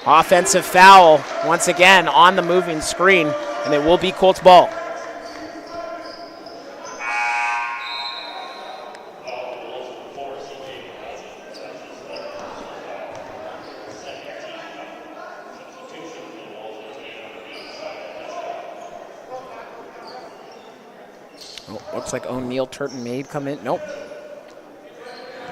Offensive foul once again on the moving screen, and it will be Colts ball. Looks like O'Neal Turton may come in. Nope.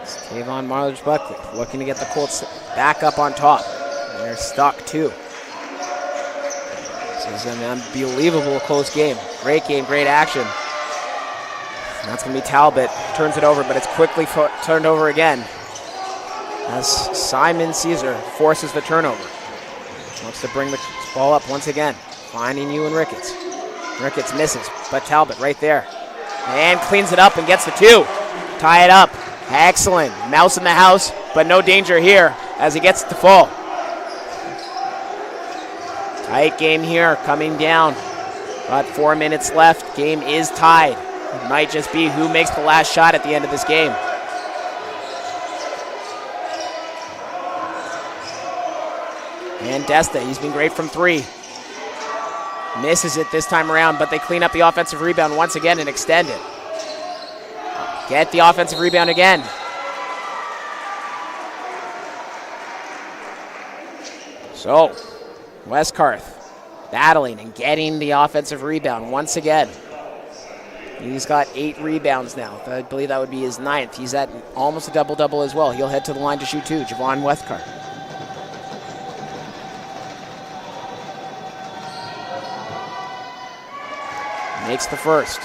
It's Tavon Mars-Buckley looking to get the Colts back up on top. And they're stuck too. This is an unbelievable close game. Great game, great action. And that's going to be Talbot. Turns it over, but it's quickly turned over again as Simon Caesar forces the turnover. Wants to bring the ball up once again. Finding Ewan Ricketts. Ricketts misses, but Talbot right there. And cleans it up and gets the 2. Tie it up. Excellent. Mouse in the house, but no danger here as he gets it to fall. Tight game here, coming down. About 4 minutes left. Game is tied. It might just be who makes the last shot at the end of this game. And Desta, he's been great from 3. Misses it this time around, but they clean up the offensive rebound once again and extend it. Get the offensive rebound again. So, Westcarth battling and getting the offensive rebound once again. He's got 8 rebounds now. I believe that would be his 9th. He's at almost a double-double as well. He'll head to the line to shoot 2, Javon Westcarth. Makes the first.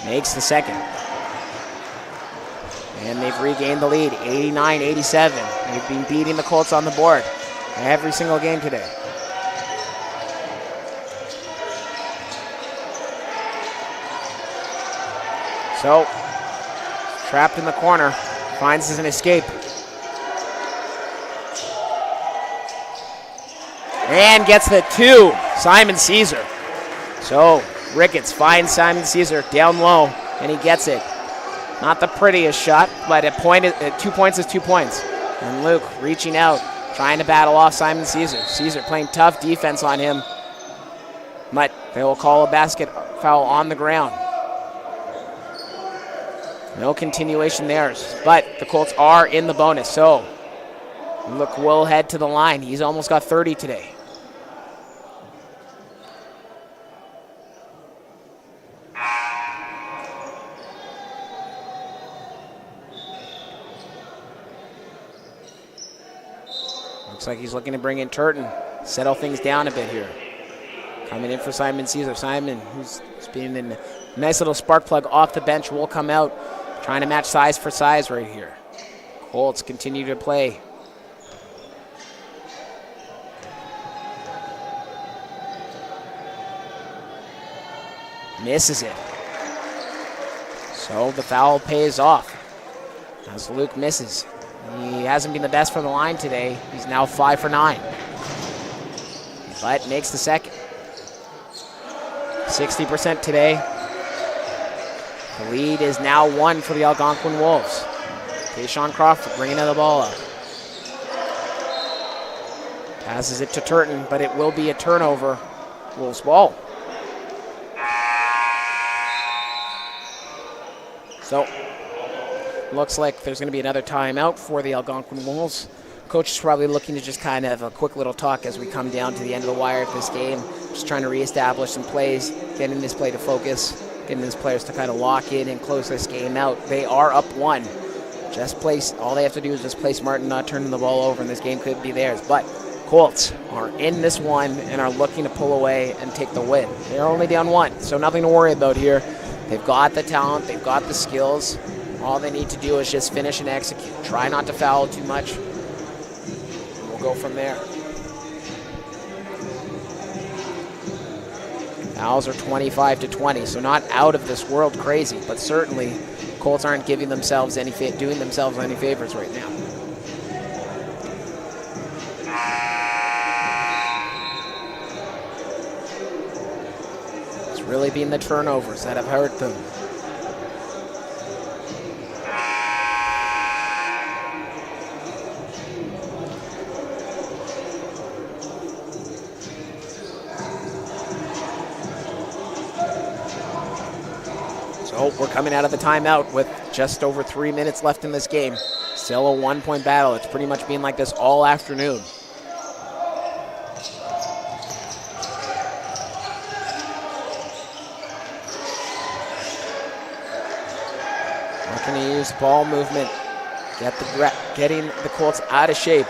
Makes the second. And they've regained the lead, 89-87. They've been beating the Colts on the board every single game today. So, trapped in the corner, finds an escape. And gets the 2, Simon Caesar. So, Ricketts finds Simon Caesar down low, and he gets it. Not the prettiest shot, but 2 points is 2 points. And Luke reaching out, trying to battle off Simon Caesar. Caesar playing tough defense on him, but they will call a basket foul on the ground. No continuation there, but the Colts are in the bonus, so Luke will head to the line. He's almost got 30 today. Looks like he's looking to bring in Turton, settle things down a bit here. Coming in for Simon Caesar. Simon, who's been in a nice little spark plug off the bench, will come out, trying to match size for size right here. Colts continue to play. Misses it. So the foul pays off as Luke misses. He hasn't been the best from the line today. He's now 5 for 9. But makes the second. 60% today. The lead is now 1 for the Algonquin Wolves. Tayshawn Crawford bringing the ball up. Passes it to Turton, but it will be a turnover. Wolves ball. So, looks like there's going to be another timeout for the Algonquin Wolves. Coach is probably looking to just kind of have a quick little talk as we come down to the end of the wire of this game. Just trying to reestablish some plays, getting this play to focus, getting these players to kind of lock in and close this game out. They are up 1. All they have to do is just play smart and not turn the ball over, and this game could be theirs. But Colts are in this one and are looking to pull away and take the win. They're only down 1, so nothing to worry about here. They've got the talent, they've got the skills. All they need to do is just finish and execute. Try not to foul too much. We'll go from there. Fouls are 25-20, so not out of this world crazy, but certainly Colts aren't doing themselves any favors right now. It's really been the turnovers that have hurt them. So we're coming out of the timeout with just over 3 minutes left in this game. Still a 1-point battle. It's pretty much been like this all afternoon. Looking to use ball movement, getting the Colts out of shape.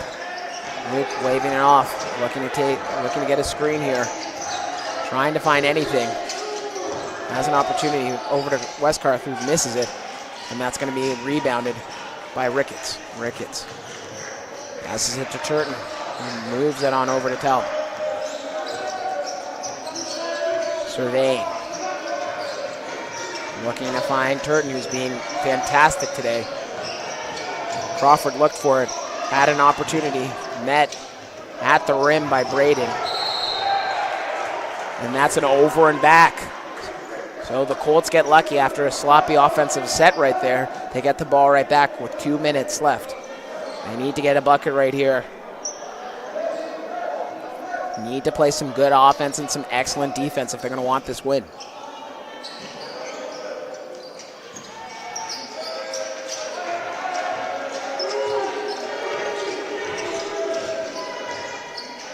Luke waving it off, looking to get a screen here, trying to find anything. has an opportunity over to Westcarth, who misses it, and that's going to be rebounded by Ricketts. Ricketts passes it to Turton and moves it on over to Tell. Surveying. Looking to find Turton, who's being fantastic today. Crawford looked for it, had an opportunity, met at the rim by Braden. And that's an over and back. So the Colts get lucky after a sloppy offensive set right there. They get the ball right back with 2 minutes left. They need to get a bucket right here. Need to play some good offense and some excellent defense if they're going to want this win.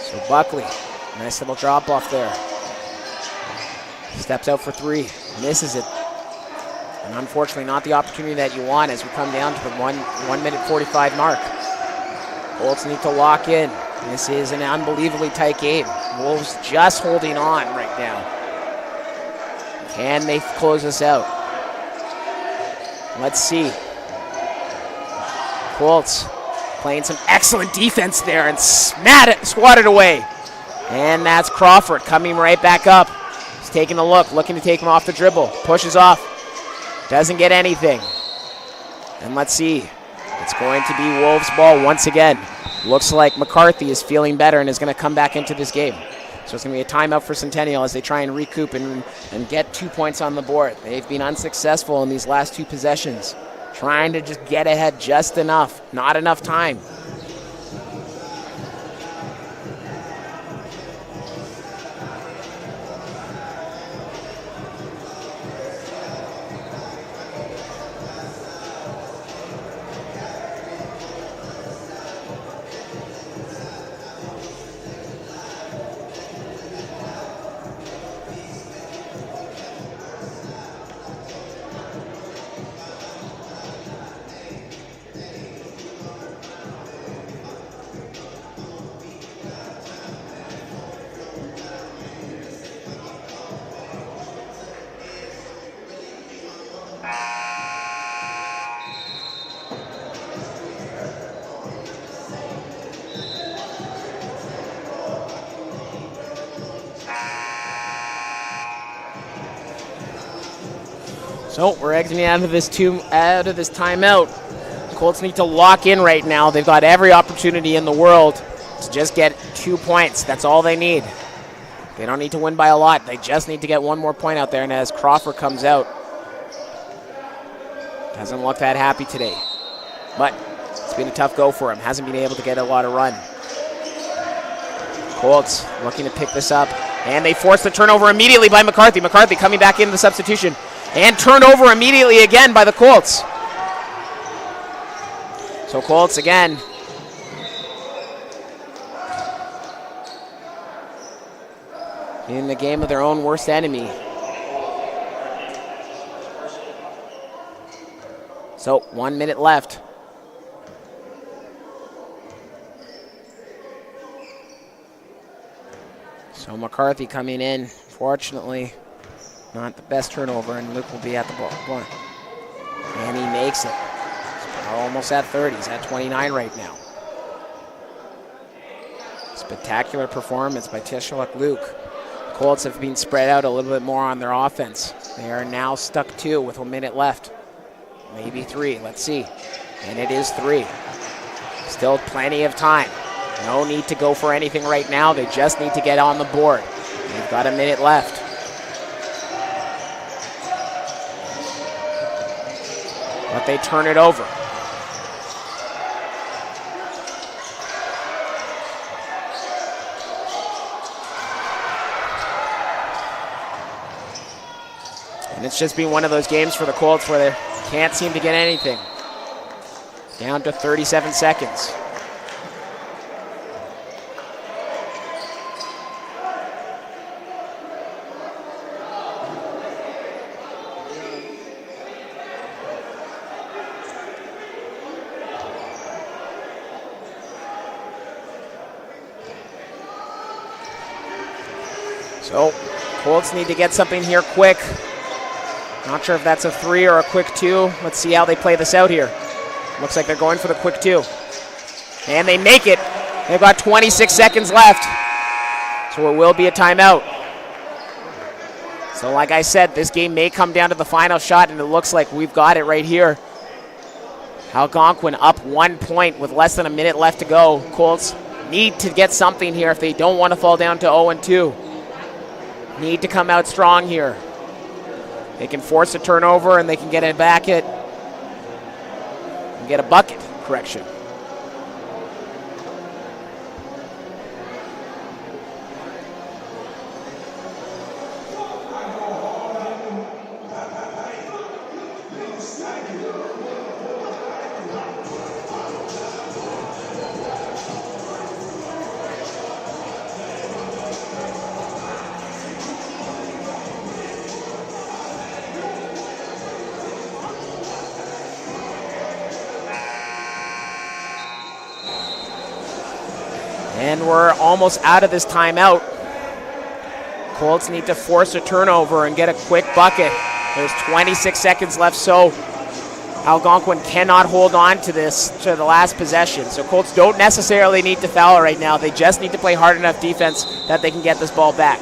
So Buckley, nice little drop off there. Steps out for three, misses it. And unfortunately not the opportunity that you want as we come down to the 1 minute 45 mark. Colts need to lock in. This is an unbelievably tight game. Wolves just holding on right now. Can they close this out? Let's see. Colts playing some excellent defense there and swatted away. And that's Crawford coming right back up. He's taking a look, looking to take him off the dribble. Pushes off. Doesn't get anything. And let's see. It's going to be Wolves ball once again. Looks like McCarthy is feeling better and is going to come back into this game. So it's going to be a timeout for Centennial as they try and recoup and get 2 points on the board. They've been unsuccessful in these last two possessions, trying to just get ahead just enough, not enough time. So we're exiting out of this timeout. Colts need to lock in right now. They've got every opportunity in the world to just get 2 points. That's all they need. They don't need to win by a lot. They just need to get one more point out there. And as Crawford comes out, doesn't look that happy today. But it's been a tough go for him. Hasn't been able to get a lot of run. Colts looking to pick this up. And they force the turnover immediately by McCarthy. McCarthy coming back in the substitution. And turned over immediately again by the Colts. So Colts again. In the game of their own worst enemy. So 1 minute left. So McCarthy coming in, fortunately. Not the best turnover, and Luke will be at the ball. And he makes it. He's almost at 30. He's at 29 right now. Spectacular performance by Tishaluk Luke. The Colts have been spread out a little bit more on their offense. They are now stuck 2 with 1 minute left. Maybe 3. Let's see. And it is 3. Still plenty of time. No need to go for anything right now. They just need to get on the board. They've got 1 minute left. But they turn it over. And it's just been one of those games for the Colts where they can't seem to get anything. Down to 37 seconds. So, Colts need to get something here quick. Not sure if that's a 3 or a quick 2. Let's see how they play this out here. Looks like they're going for the quick 2. And they make it. They've got 26 seconds left. So it will be a timeout. So like I said, this game may come down to the final shot, and it looks like we've got it right here. Algonquin up 1 point with less than a minute left to go. Colts need to get something here if they don't want to fall down to 0-2. Need to come out strong here. They can force a turnover and they can get it back and get a bucket. Correction. And we're almost out of this timeout. Colts need to force a turnover and get a quick bucket. There's 26 seconds left, so Algonquin cannot hold on to this to the last possession. So Colts don't necessarily need to foul right now. They just need to play hard enough defense that they can get this ball back.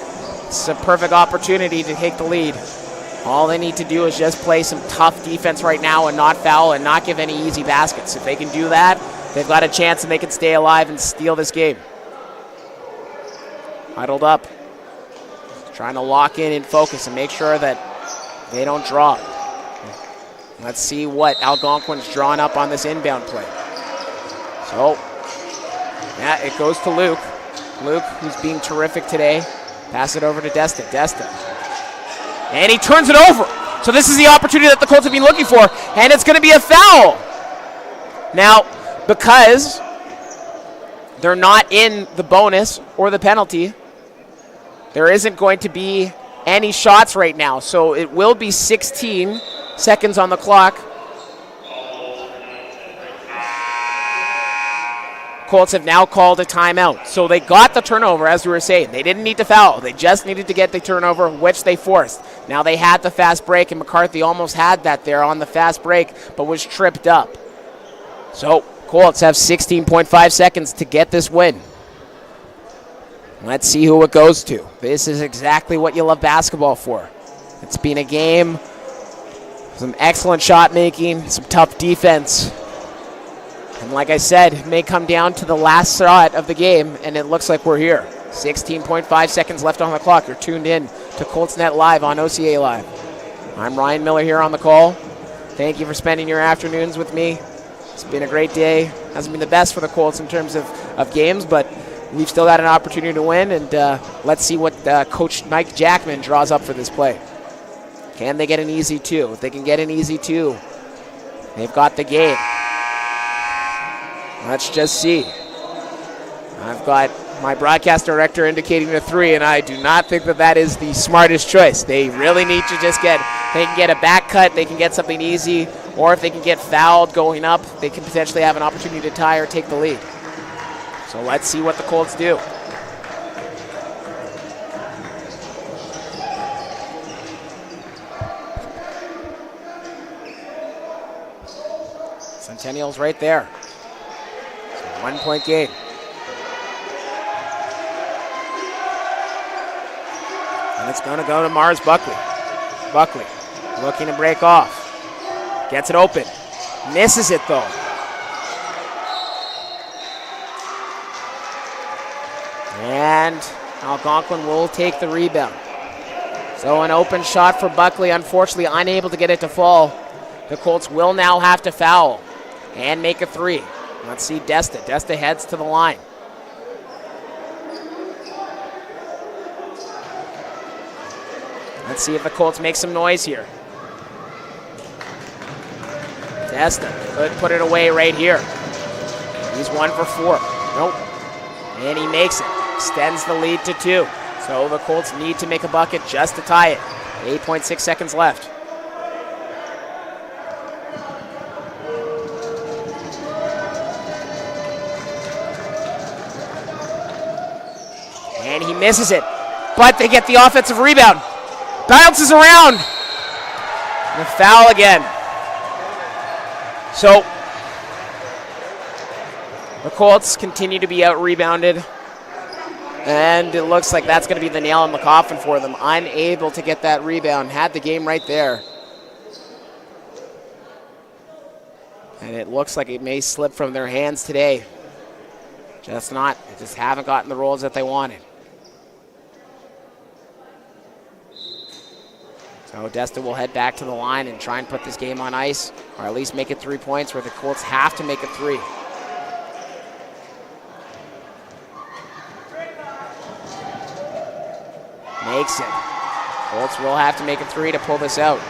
It's a perfect opportunity to take the lead. All they need to do is just play some tough defense right now and not foul and not give any easy baskets. If they can do that, they've got a chance and they can stay alive and steal this game. Huddled up. Trying to lock in and focus and make sure that they don't drop. Let's see what Algonquin's drawn up on this inbound play. So, yeah, it goes to Luke. Luke, who's being terrific today. Pass it over to Desta. Desta. And he turns it over. So this is the opportunity that the Colts have been looking for. And it's going to be a foul. Now, because they're not in the bonus or the penalty, there isn't going to be any shots right now. So it will be 16 seconds on the clock. Colts have now called a timeout. So they got the turnover, as we were saying. They didn't need to foul. They just needed to get the turnover, which they forced. Now they had the fast break, and McCarthy almost had that there on the fast break, but was tripped up. So Colts have 16.5 seconds to get this win. Let's see who it goes to. This is exactly what you love basketball for. It's been a game, some excellent shot making, some tough defense. And like I said, it may come down to the last shot of the game, and it looks like we're here. 16.5 seconds left on the clock. You're tuned in to Colts Net Live on OCAA Live. I'm Ryan Miller here on the call. Thank you for spending your afternoons with me. It's been a great day. Hasn't been the best for the Colts in terms of games, but we've still got an opportunity to win, and let's see what Coach Mike Jackman draws up for this play. Can they get an easy 2? If they can get an easy 2, they've got the game. Let's just see. I've got my broadcast director indicating a 3, and I do not think that that is the smartest choice. They really need to just they can get a back cut, they can get something easy, or if they can get fouled going up, they can potentially have an opportunity to tie or take the lead. So let's see what the Colts do. Centennial's right there. It's a 1-point game. And it's going to go to Mars Buckley. Buckley looking to break off. Gets it open. Misses it though. And Algonquin will take the rebound. So an open shot for Buckley, unfortunately unable to get it to fall. The Colts will now have to foul and make a 3. Let's see Desta. Desta heads to the line. Let's see if the Colts make some noise here. Desta could put it away right here. He's 1 for 4. Nope. And he makes it. Extends the lead to 2. So the Colts need to make a bucket just to tie it. 8.6 seconds left. And he misses it. But they get the offensive rebound. Bounces around. And a foul again. So the Colts continue to be out-rebounded. And it looks like that's going to be the nail in the coffin for them. Unable to get that rebound. Had the game right there. And it looks like it may slip from their hands today. Just haven't gotten the rolls that they wanted. So Desta will head back to the line and try and put this game on ice, or at least make it 3 points where the Colts have to make it 3. Makes it. Colts will have to make it 3 to pull this out.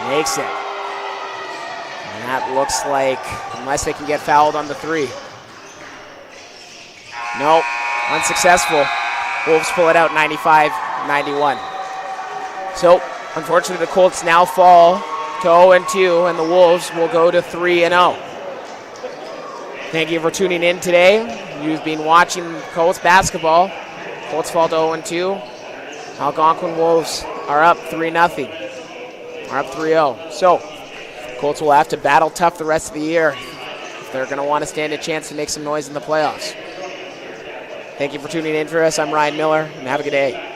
Makes it. And that looks like, unless they can get fouled on the 3. Nope, unsuccessful. Wolves pull it out 95-91. So, unfortunately, the Colts now fall to 0-2, and the Wolves will go to 3-0. Thank you for tuning in today. You've been watching Colts basketball. Colts fall to 0-2. Algonquin Wolves are up 3-0. Are up 3-0. So, Colts will have to battle tough the rest of the year if they're going to want to stand a chance to make some noise in the playoffs. Thank you for tuning in for us. I'm Ryan Miller, and have a good day.